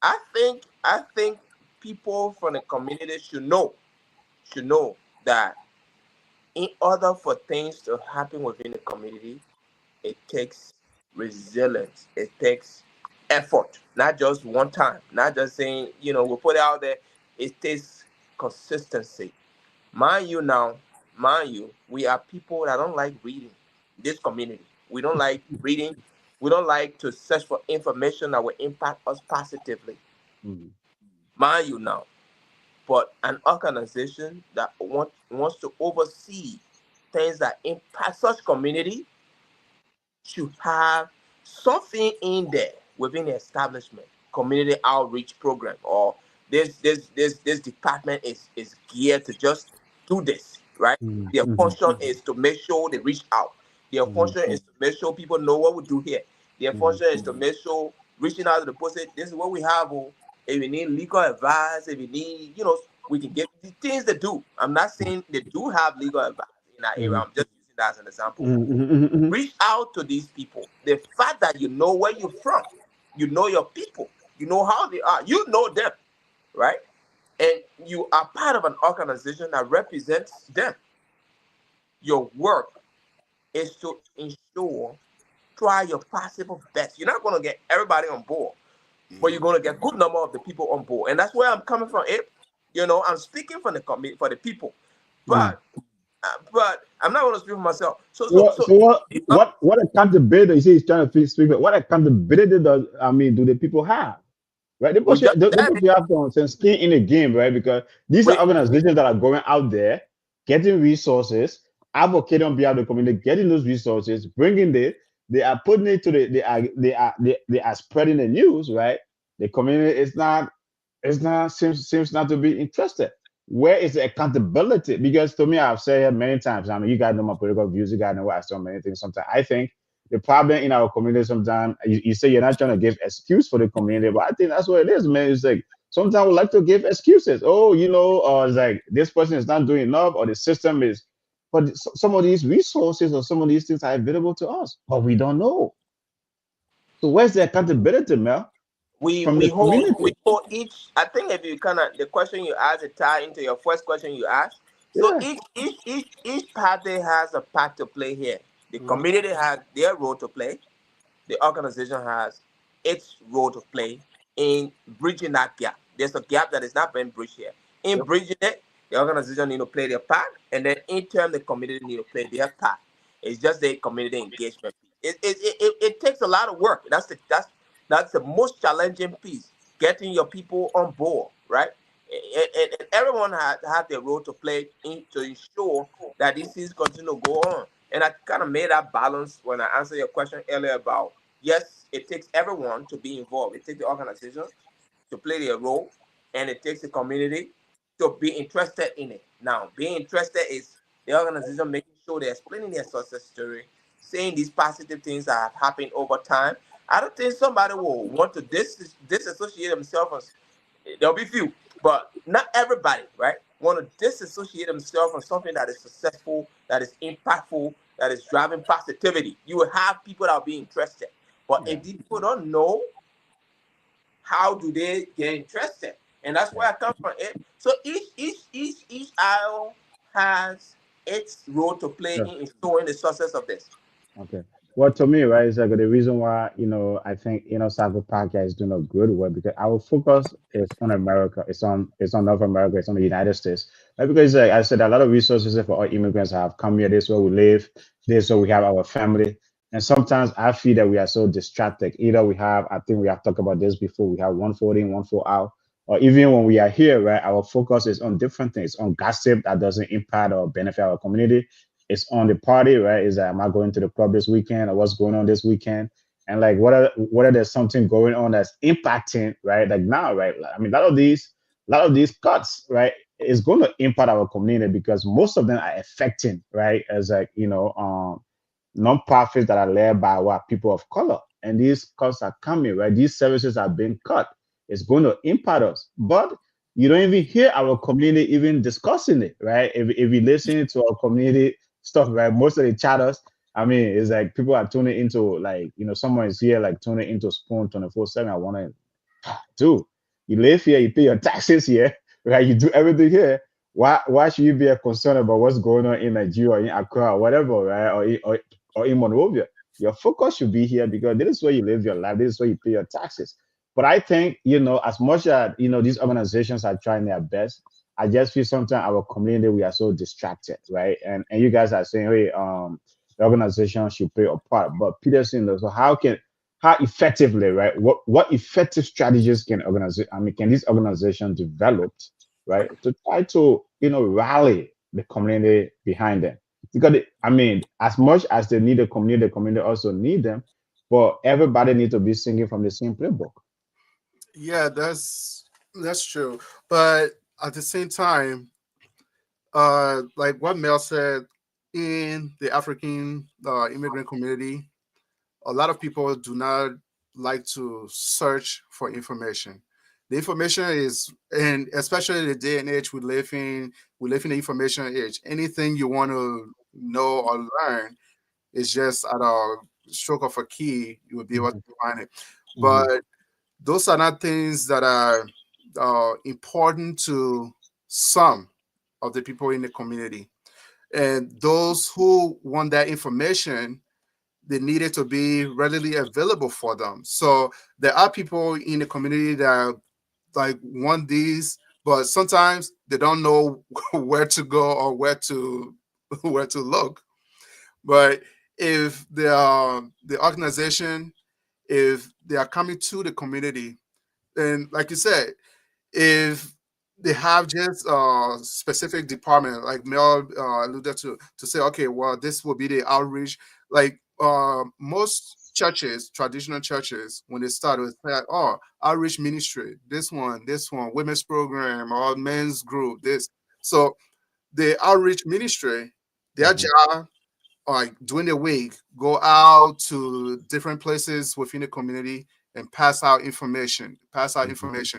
I think people from the community should know that in order for things to happen within the community, it takes resilience. It takes effort, not just one time, not just saying, we'll put it out there. It takes consistency. Mind you now, mind you, we are people that don't like reading. This community, we don't like reading. We don't like to search for information that will impact us positively. Mm, Mind you now. But an organization that wants to oversee things that impact such community should have something in there within the establishment, community outreach program, or this department is geared to just do this, right? mm, Their mhm, function is to make sure they reach out. Their mhm, function is to make sure people know what we do here. Their mhm, function is to make sure reaching out to the person, this is what we have. Oh, if you need legal advice, if you need, we can get the things they do. I'm not saying they do have legal advice in that area. mhm, I'm just using that as an example. mhm, mhm, mhm, Reach out to these people. The fact that you know where you're from, you know your people, you know how they are, you know them, right? And you are part of an organization that represents them. Your work is to ensure, try your possible best. You're not going to get everybody on board, but you're going to get good number of the people on board. And that's where I'm coming from. I'm speaking from the committee for the people, mhm. but I'm not going to speak for myself. So, So, so, what- so, so what, uh, what accountability? You see, he's trying to speak. What accountability does I mean? Do the people have? Right? The people we should, just the said people it. should have some skin in the game, right? Because these are We organizations that are going out there, getting resources, advocating on behalf of the community, getting those resources, bringing it. They are putting it to they are spreading the news, right? The community is not, seems not to be interested. Where is the accountability? Because to me, I've said it many times. I mean, you guys know my political views. You guys know what I say on many things. Sometimes I think the problem in our community, sometimes you say you're not trying to give excuse for the community, but I think that's what it is, man. It's like sometimes we like to give excuses. Oh, it's like this person is not doing enough, or the system is. But some of these resources or some of these things are available to us, but we don't know. So where's the accountability, Mel, we from we the hold we community? hold each. I think if you kind of the question you asked it tie into your first question you asked. So Yeah. each party has a part to play here. The Mhm. community has their role to play. The organization has its role to play in bridging that gap. There's a gap that is not being bridged here. In Yep. bridging it, the organization need to play their part, and then in turn, the community need to play their part. It's just the community engagement piece. It takes a lot of work. That's the most challenging piece. Getting your people on board, right? And everyone had their role to play to ensure that these things continue to go on. And I kind of made that balance when I answered your question earlier about yes, it takes everyone to be involved. It takes the organizations to play their role, and it takes the community to be interested in it. Now, being interested is the organization making sure they're explaining their success story, saying these positive things that have happened over time. I don't think somebody will want to disassociate themselves. There'll be few, but not everybody, right? Want to disassociate themselves from something that is successful, that is impactful, that is driving positivity. You will have people that will be interested. But Yeah. if these people don't know, how do they get interested? And that's Yeah. where I come from. So each aisle has its role to play Sure. in ensuring the success of this. Okay. Well, to me, right, it's like the reason why, I think, Cyber Podcast is doing a good work because our focus is on America. It's on North America. It's on the United States. Right? Because like I said, a lot of resources for all immigrants have come here. This is where we live. This is where we have our family. And sometimes I feel that we are so distracted. Either we have, I think we have talked about this before, we have one foot in, one foot out. Or even when we are here, right, our focus is on different things, on gossip that doesn't impact or benefit our community. It's on the party, right? Is that am I going to the club this weekend or what's going on this weekend? And like what are there's something going on that's impacting, right? Like now, right? Like, I mean, a lot of these cuts, right, is going to impact our community because most of them are affecting, right? As like, non-profits that are led by what people of color. And these costs are coming, right? These services are being cut. It's going to impact us. But you don't even hear our community even discussing it, right? If you listen to our community stuff, right? Most of the chatters, I mean, it's like people are tuning into like, someone is here like tuning into Spoon 24/7. I want to dude, you live here, you pay your taxes here, right? You do everything here. Why should you be concerned about what's going on in Nigeria or in Accra or whatever, right? Or in Monrovia? Your focus should be here because this is where you live your life. This is where you pay your taxes. But I think, as much as these organizations are trying their best, I just feel sometimes our community we are so distracted, right? And you guys are saying, hey, the organization should play a part. But Peterson, so how effectively, right? What effective strategies can this organization develop, right, to try to rally the community behind them? Because I mean, as much as they need the community also need them, but everybody needs to be singing from the same playbook. Yeah, that's true. But at the same time, like what Mel said, in the African immigrant community, a lot of people do not like to search for information. The information is, and especially the day and age we live in the information age. Anything you want to know or learn is just at a stroke of a key, you will be able to Mhm, find it. mhm, But those are not things that are important to some of the people in the community. And those who want that information, they need it to be readily available for them. So there are people in the community that like want these, but sometimes they don't know where to go or where to where to look. But if the organization, if they are coming to the community, and like you said, if they have just specific department, like Mel alluded to say, okay, well, this will be the outreach. Like most churches, traditional churches, when they start with say, oh, outreach ministry, this one, women's program or men's group, this. So the outreach ministry, their Mhm. job, like during the week, go out to different places within the community and pass out information, Mhm.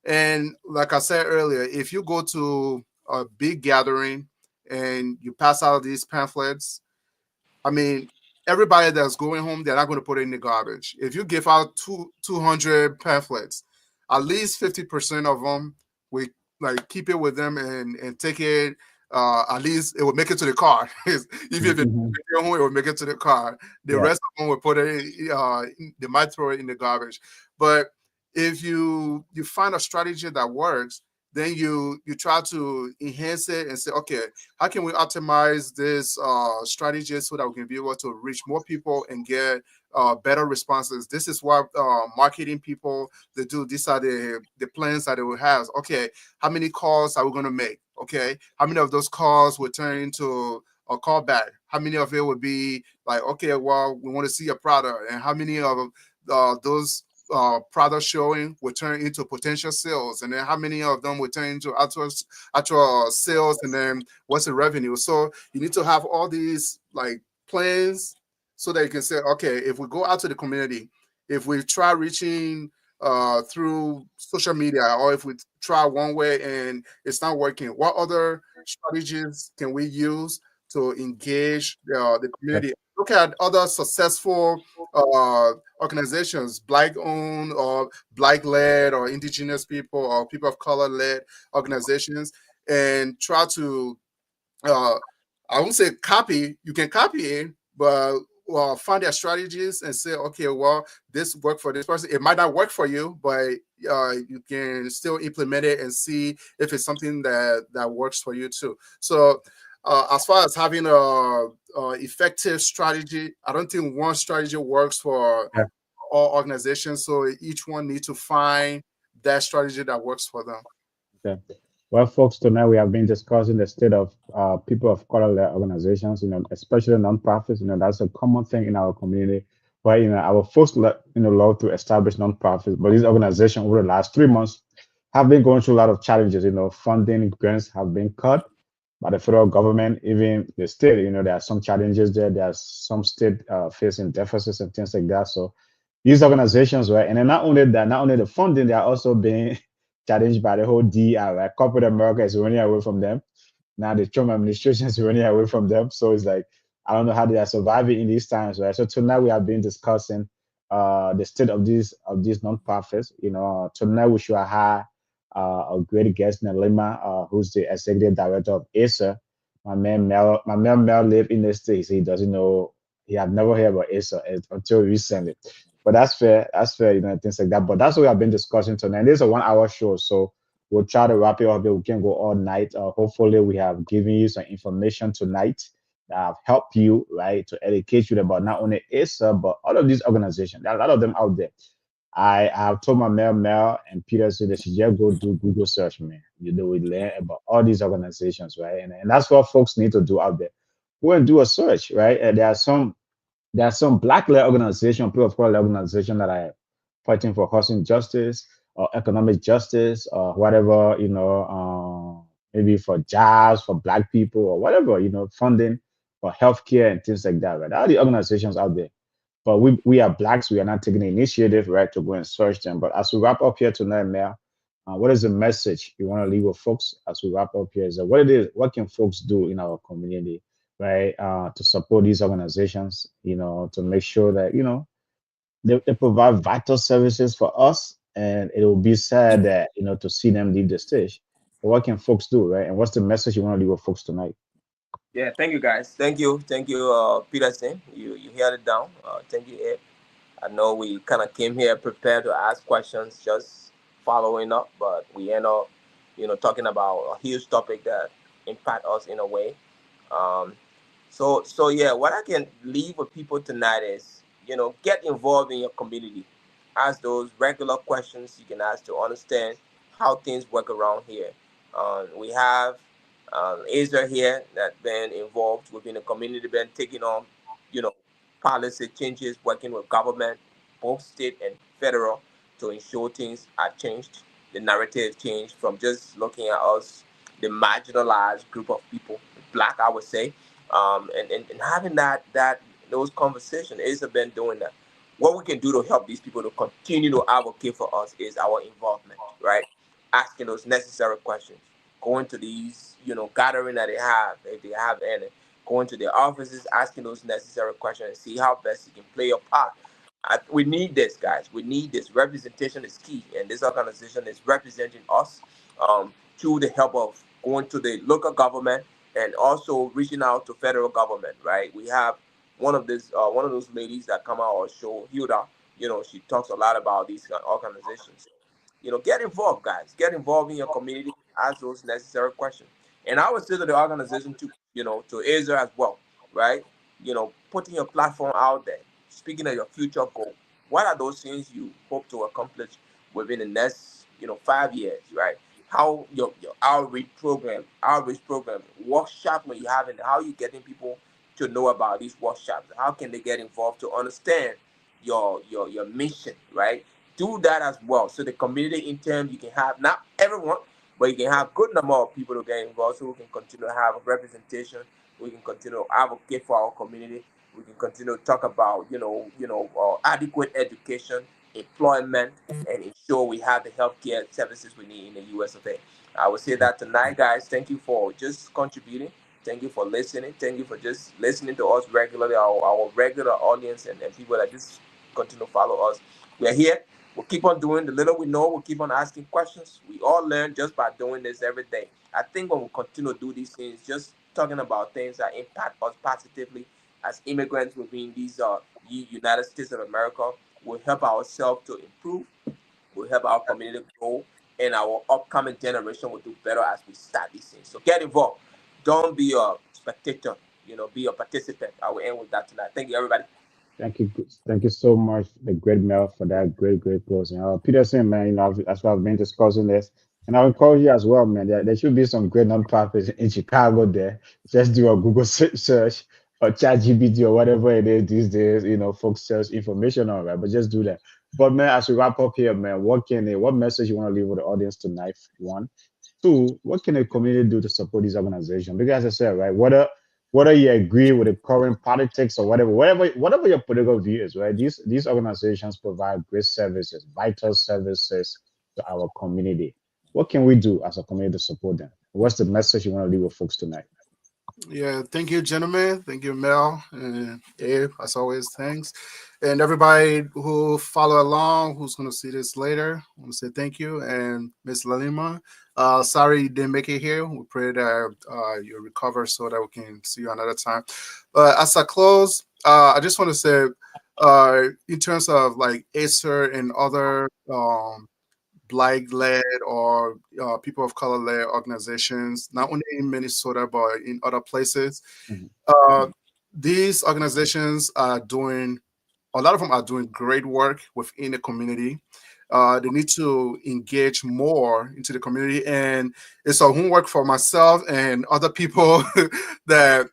And like I said earlier, if you go to a big gathering and you pass out these pamphlets, I mean, everybody that's going home, they're not going to put it in the garbage. If you give out 200 pamphlets, at least 50% of them we like keep it with them and take it. At least it will make it to the car. If you take Mhm. it home, it will make it to the car. The Yeah. rest of them will put it. They might throw it in the garbage. But if you find a strategy that works, then you try to enhance it and say, okay, how can we optimize this strategy so that we can be able to reach more people and get better responses? This is what marketing people they do. These are the plans that they will have. Okay, how many calls are we going to make? Okay, how many of those calls will turn into a callback? How many of it would be like, okay, well, we want to see a product, and how many of those product showing will turn into potential sales, and then how many of them will turn into actual sales, and then what's the revenue? So you need to have all these like plans so that you can say, okay, if we go out to the community, if we try reaching through social media, or if we try one way and it's not working, what other strategies can we use to engage the Yep. community? Look at other successful organizations, black owned or black led or indigenous people or people of color led organizations, and try to uh, I won't say copy. You can copy it, but find their strategies and say, okay, well, this worked for this person. It might not work for you, but you can still implement it and see if it's something that works for you too. So, as far as having a effective strategy, I don't think one strategy works for Yeah. all organizations. So each one needs to find that strategy that works for them. Okay. Well, folks, tonight we have been discussing the state of people of color organizations, especially nonprofits. That's a common thing in our community where, our folks, love to establish nonprofits, but these organizations over the last 3 months have been going through a lot of challenges. Funding grants have been cut by the federal government, even the state. There are some challenges there. There are some state facing deficits and things like that. So these organizations, right? And then not only that, not only the funding, they are also being challenged by the whole DEI, right? Corporate America is running away from them. Now the Trump administration is running away from them. So it's like, I don't know how they are surviving in these times, right? So tonight we have been discussing the state of these nonprofits. Tonight we should have a great guest, Nelima, who's the executive director of ACER. My man Mel live in the States. He doesn't know, he had never heard about ACER until recently. But that's fair. That's fair, things like that. But that's what we have been discussing tonight. This is a 1 hour show. So we'll try to wrap it up. We can go all night. Hopefully, we have given you some information tonight that have helped you, right, to educate you about not only ACER, but all of these organizations. There are a lot of them out there. I have told my Mel and Peter said they should just go do Google search, man. They will learn about all these organizations, right? And that's what folks need to do out there. Go and do a search, right? And there are some black-led organization, people of color organization that are fighting for housing justice or economic justice or whatever, maybe for jobs for black people or whatever, funding for healthcare and things like that, right? There are the organizations out there. But we are blacks, we are not taking the initiative, right, to go and search them. But as we wrap up here tonight, Mayor, what is the message you want to leave with folks as we wrap up here? Is that what can folks do in our community, right, to support these organizations, to make sure that, they provide vital services for us, and it will be sad that, to see them leave the stage. But what can folks do, right? And what's the message you want to leave with folks tonight? Yeah, thank you guys. Thank you, Peterson. You held it down. Thank you, Ed. I know we kind of came here prepared to ask questions, just following up, but we end up, talking about a huge topic that impact us in a way. Um, so yeah, what I can leave with people tonight is, get involved in your community. Ask those regular questions you can ask to understand how things work around here. We have ACER here that been involved within the community, been taking on, you know, policy changes, working with government, both state and federal, to ensure things are changed. The narrative changed from just looking at us, the marginalized group of people, black, I would say, and having that those conversations. ACER been doing that. What we can do to help these people to continue to advocate for us is our involvement, right? Asking those necessary questions, going to these, gathering that they have, if they have any, going to their offices, asking those necessary questions, and see how best you can play your part. We need this, guys. We need this. Representation is key, and this organization is representing us through the help of going to the local government and also reaching out to federal government. Right? We have one of those ladies that come out our show, Hilda. She talks a lot about these organizations. Get involved, guys. Get involved in your community. Ask those necessary questions. And I would say to the organization too, to ACER as well, right? Putting your platform out there, speaking of your future goal. What are those things you hope to accomplish within the next, 5 years, right? How your outreach program, workshop when you have it, how you getting people to know about these workshops? How can they get involved to understand your mission, right? Do that as well. So the community in terms you can have not everyone, but you can have good number of people to get involved, so we can continue to have a representation. We can continue to advocate for our community. We can continue to talk about adequate education, employment, and ensure we have the healthcare services we need in the U.S. of A. I would say that tonight, guys. Thank you for just contributing. Thank you for listening. Thank you for just listening to us regularly, our regular audience and people that just continue to follow us. We're here. We'll keep on doing the little we know. We'll keep on asking questions. We all learn just by doing this every day. I think when we continue to do these things, just talking about things that impact us positively as immigrants within these United States of America, will help ourselves to improve, will help our community grow, and our upcoming generation will do better as we start these things. So get involved. Don't be a spectator. Be a participant. I will end with that tonight. Thank you, everybody. Thank you so much, the great Mel, for that great closing. Peterson, man, that's why I've been discussing this, and I'll encourage you as well, man. There should be some great nonprofits in Chicago. There, just do a Google search or ChatGPT or whatever it is these days. Folks search information on, right? But just do that. But man, as we wrap up here, man, what message you want to leave with the audience tonight? One, two, what can the community do to support this organization? Because as I said, right, whether you agree with the current politics or whatever your political view is, right? These organizations provide great services, vital services to our community. What can we do as a community to support them? What's the message you want to leave with folks tonight? Yeah, thank you, gentlemen. Thank you, Mel and Abe, as always. Thanks. And everybody who follow along, who's going to see this later, I want to say thank you. And Miss Lalima, sorry you didn't make it here. We pray that you recover so that we can see you another time. But as I close, I just want to say, in terms of like ACER and other Black-led or people of color-led organizations, not only in Minnesota but in other places. Mhm. These organizations are doing, a lot of them are doing great work within the community. They need to engage more into the community, and it's a homework for myself and other people that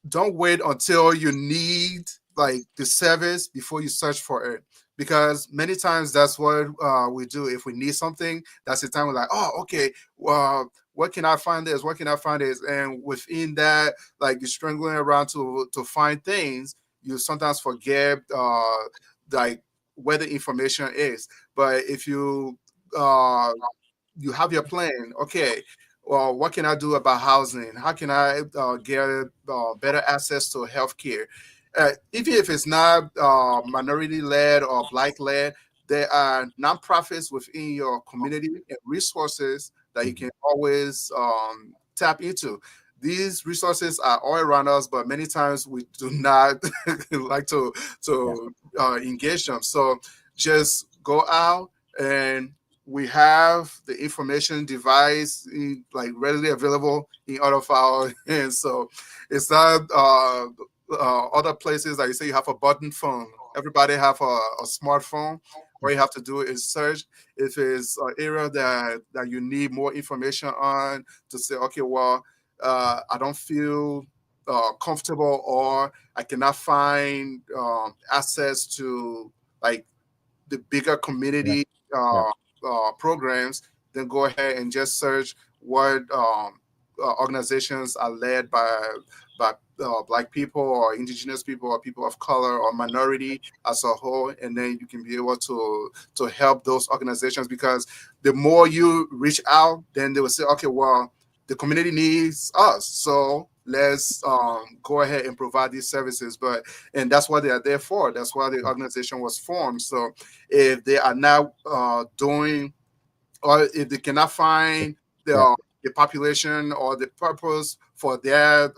don't wait until you need like the service before you search for it, because many times that's what we do. If we need something, that's the time we're like, oh, okay, well, where can I find this? Where can I find this? And within that, like you're struggling around to find things, you sometimes forget like where the information is. But if you have your plan, okay, well, what can I do about housing? How can I get better access to healthcare? Even if it's not minority led or Black led, there are nonprofits within your community and resources that you can always tap into. These resources are all around us, but many times we do not like to engage them. So just go out, and we have the information device like readily available in all of our hands. So it's not other places like you say you have a button phone. Everybody have a smartphone. All you have to do is search if it's an area that you need more information on, to say, okay, well, I don't feel comfortable, or I cannot find access to like the bigger Yeah. community Yeah. programs. Then go ahead and just search what organizations are led by Black people or indigenous people or people of color or minority as a whole, and then you can be able to help those organizations, because the more you reach out, then they will say, okay, well, the community needs us, so let's go ahead and provide these services. And that's what they are there for. That's why the organization was formed. So if they are now doing, or if they cannot find Yeah. the population or the purpose for their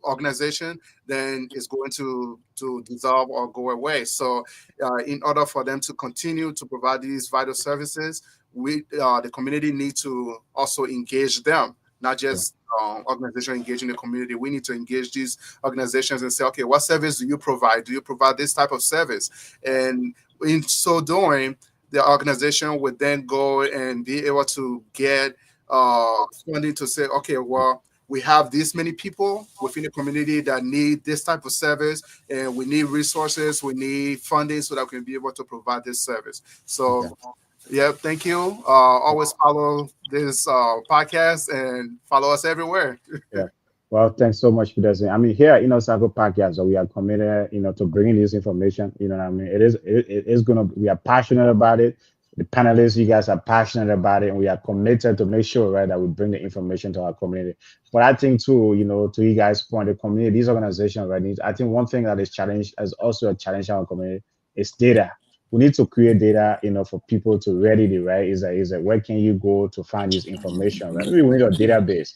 organization, then it's going to dissolve or go away. So in order for them to continue to provide these vital services, we the community need to also engage them, not just organization engaging the community. We need to engage these organizations and say, okay, what service do you provide? Do you provide this type of service? And in so doing, the organization would then go and be able to get funding to say, okay, well, we have this many people within the community that need this type of service, and we need resources, we need funding so that we can be able to provide this service. So, Okay. yeah, thank you. Always follow this podcast and follow us everywhere. Yeah. Well, thanks so much, Peterson. I mean, here at Inner Circle Podcast, we are committed, to bringing this information. You know what I mean? It is gonna. We are passionate about it. The panelists, you guys are passionate about it, and we are committed to make sure, right, that we bring the information to our community. But I think too, to you guys' point, the community, these organizations, right, I think one thing that is challenge, is also a challenge in our community, is data. We need to create data, for people to readily, right? Is that where can you go to find this information, right? Maybe we need a database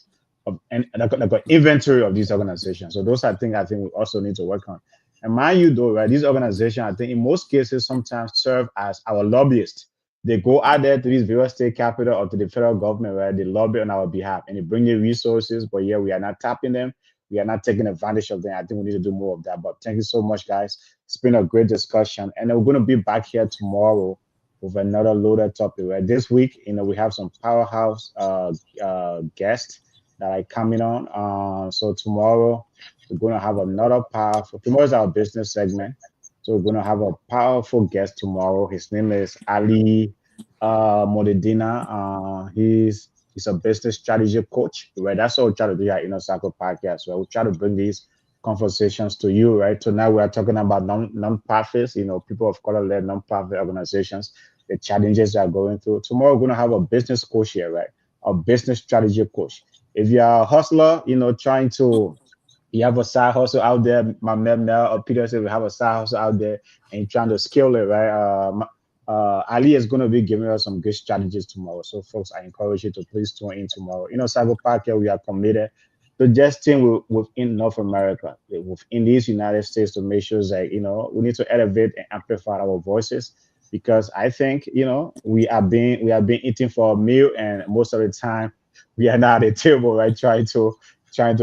and like an inventory of these organizations. So those are things I think we also need to work on. And mind you, though, right, these organizations, I think in most cases, sometimes serve as our lobbyists. They go out there to these various state capital or to the federal government, right? They lobby on our behalf and they bring in resources, but yeah, we are not tapping them. We are not taking advantage of them. I think we need to do more of that. But thank you so much, guys. It's been a great discussion. And we're going to be back here tomorrow with another loaded topic, right? This week, we have some powerhouse guests that are coming on. So tomorrow we're going to have another powerful. Tomorrow is our business segment, so we're going to have a powerful guest tomorrow. His name is Ali Modedina. He's a business strategy coach, right? That's what we try to do here at Inner Circle Podcast, right? We try to bring these conversations to you, right? Tonight we are talking about non-profits, people of color-led non-profit organizations, the challenges they are going through. Tomorrow we're going to have a business coach here, right? A business strategy coach. If you're a hustler, you have a side hustle out there, my man Mel or Peter said we have a side hustle out there and you're trying to scale it, right? Ali is going to be giving us some good strategies tomorrow. So, folks, I encourage you to please tune in tomorrow. Cyber Podcast, we are committed to just within North America, within these United States, to make sure that, we need to elevate and amplify our voices. Because I think, we are being eaten for a meal, and most of the time we are not at the table, right? Trying to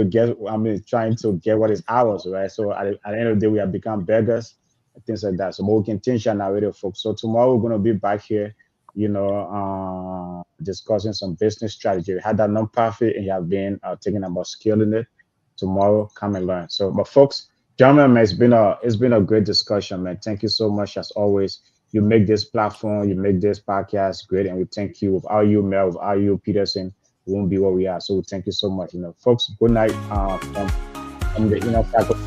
get what is ours, right? So at the end of the day, we have become beggars and things like that. So we can change our narrative, folks. So tomorrow we're going to be back here, discussing some business strategy. We had that nonprofit and you have been thinking about scaling it. Tomorrow, come and learn. So, but folks, gentlemen, man, it's been a great discussion, man. Thank you so much as always. You make this platform, you make this podcast great, and we thank you. Without you, Mel, without you, Peterson, we won't be where we are. So thank you so much. Folks, good night from the Inner Circle.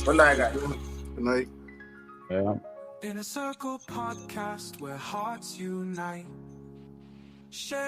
Good night, guys. Good night. Yeah. Inner Circle Podcast, where hearts unite. Share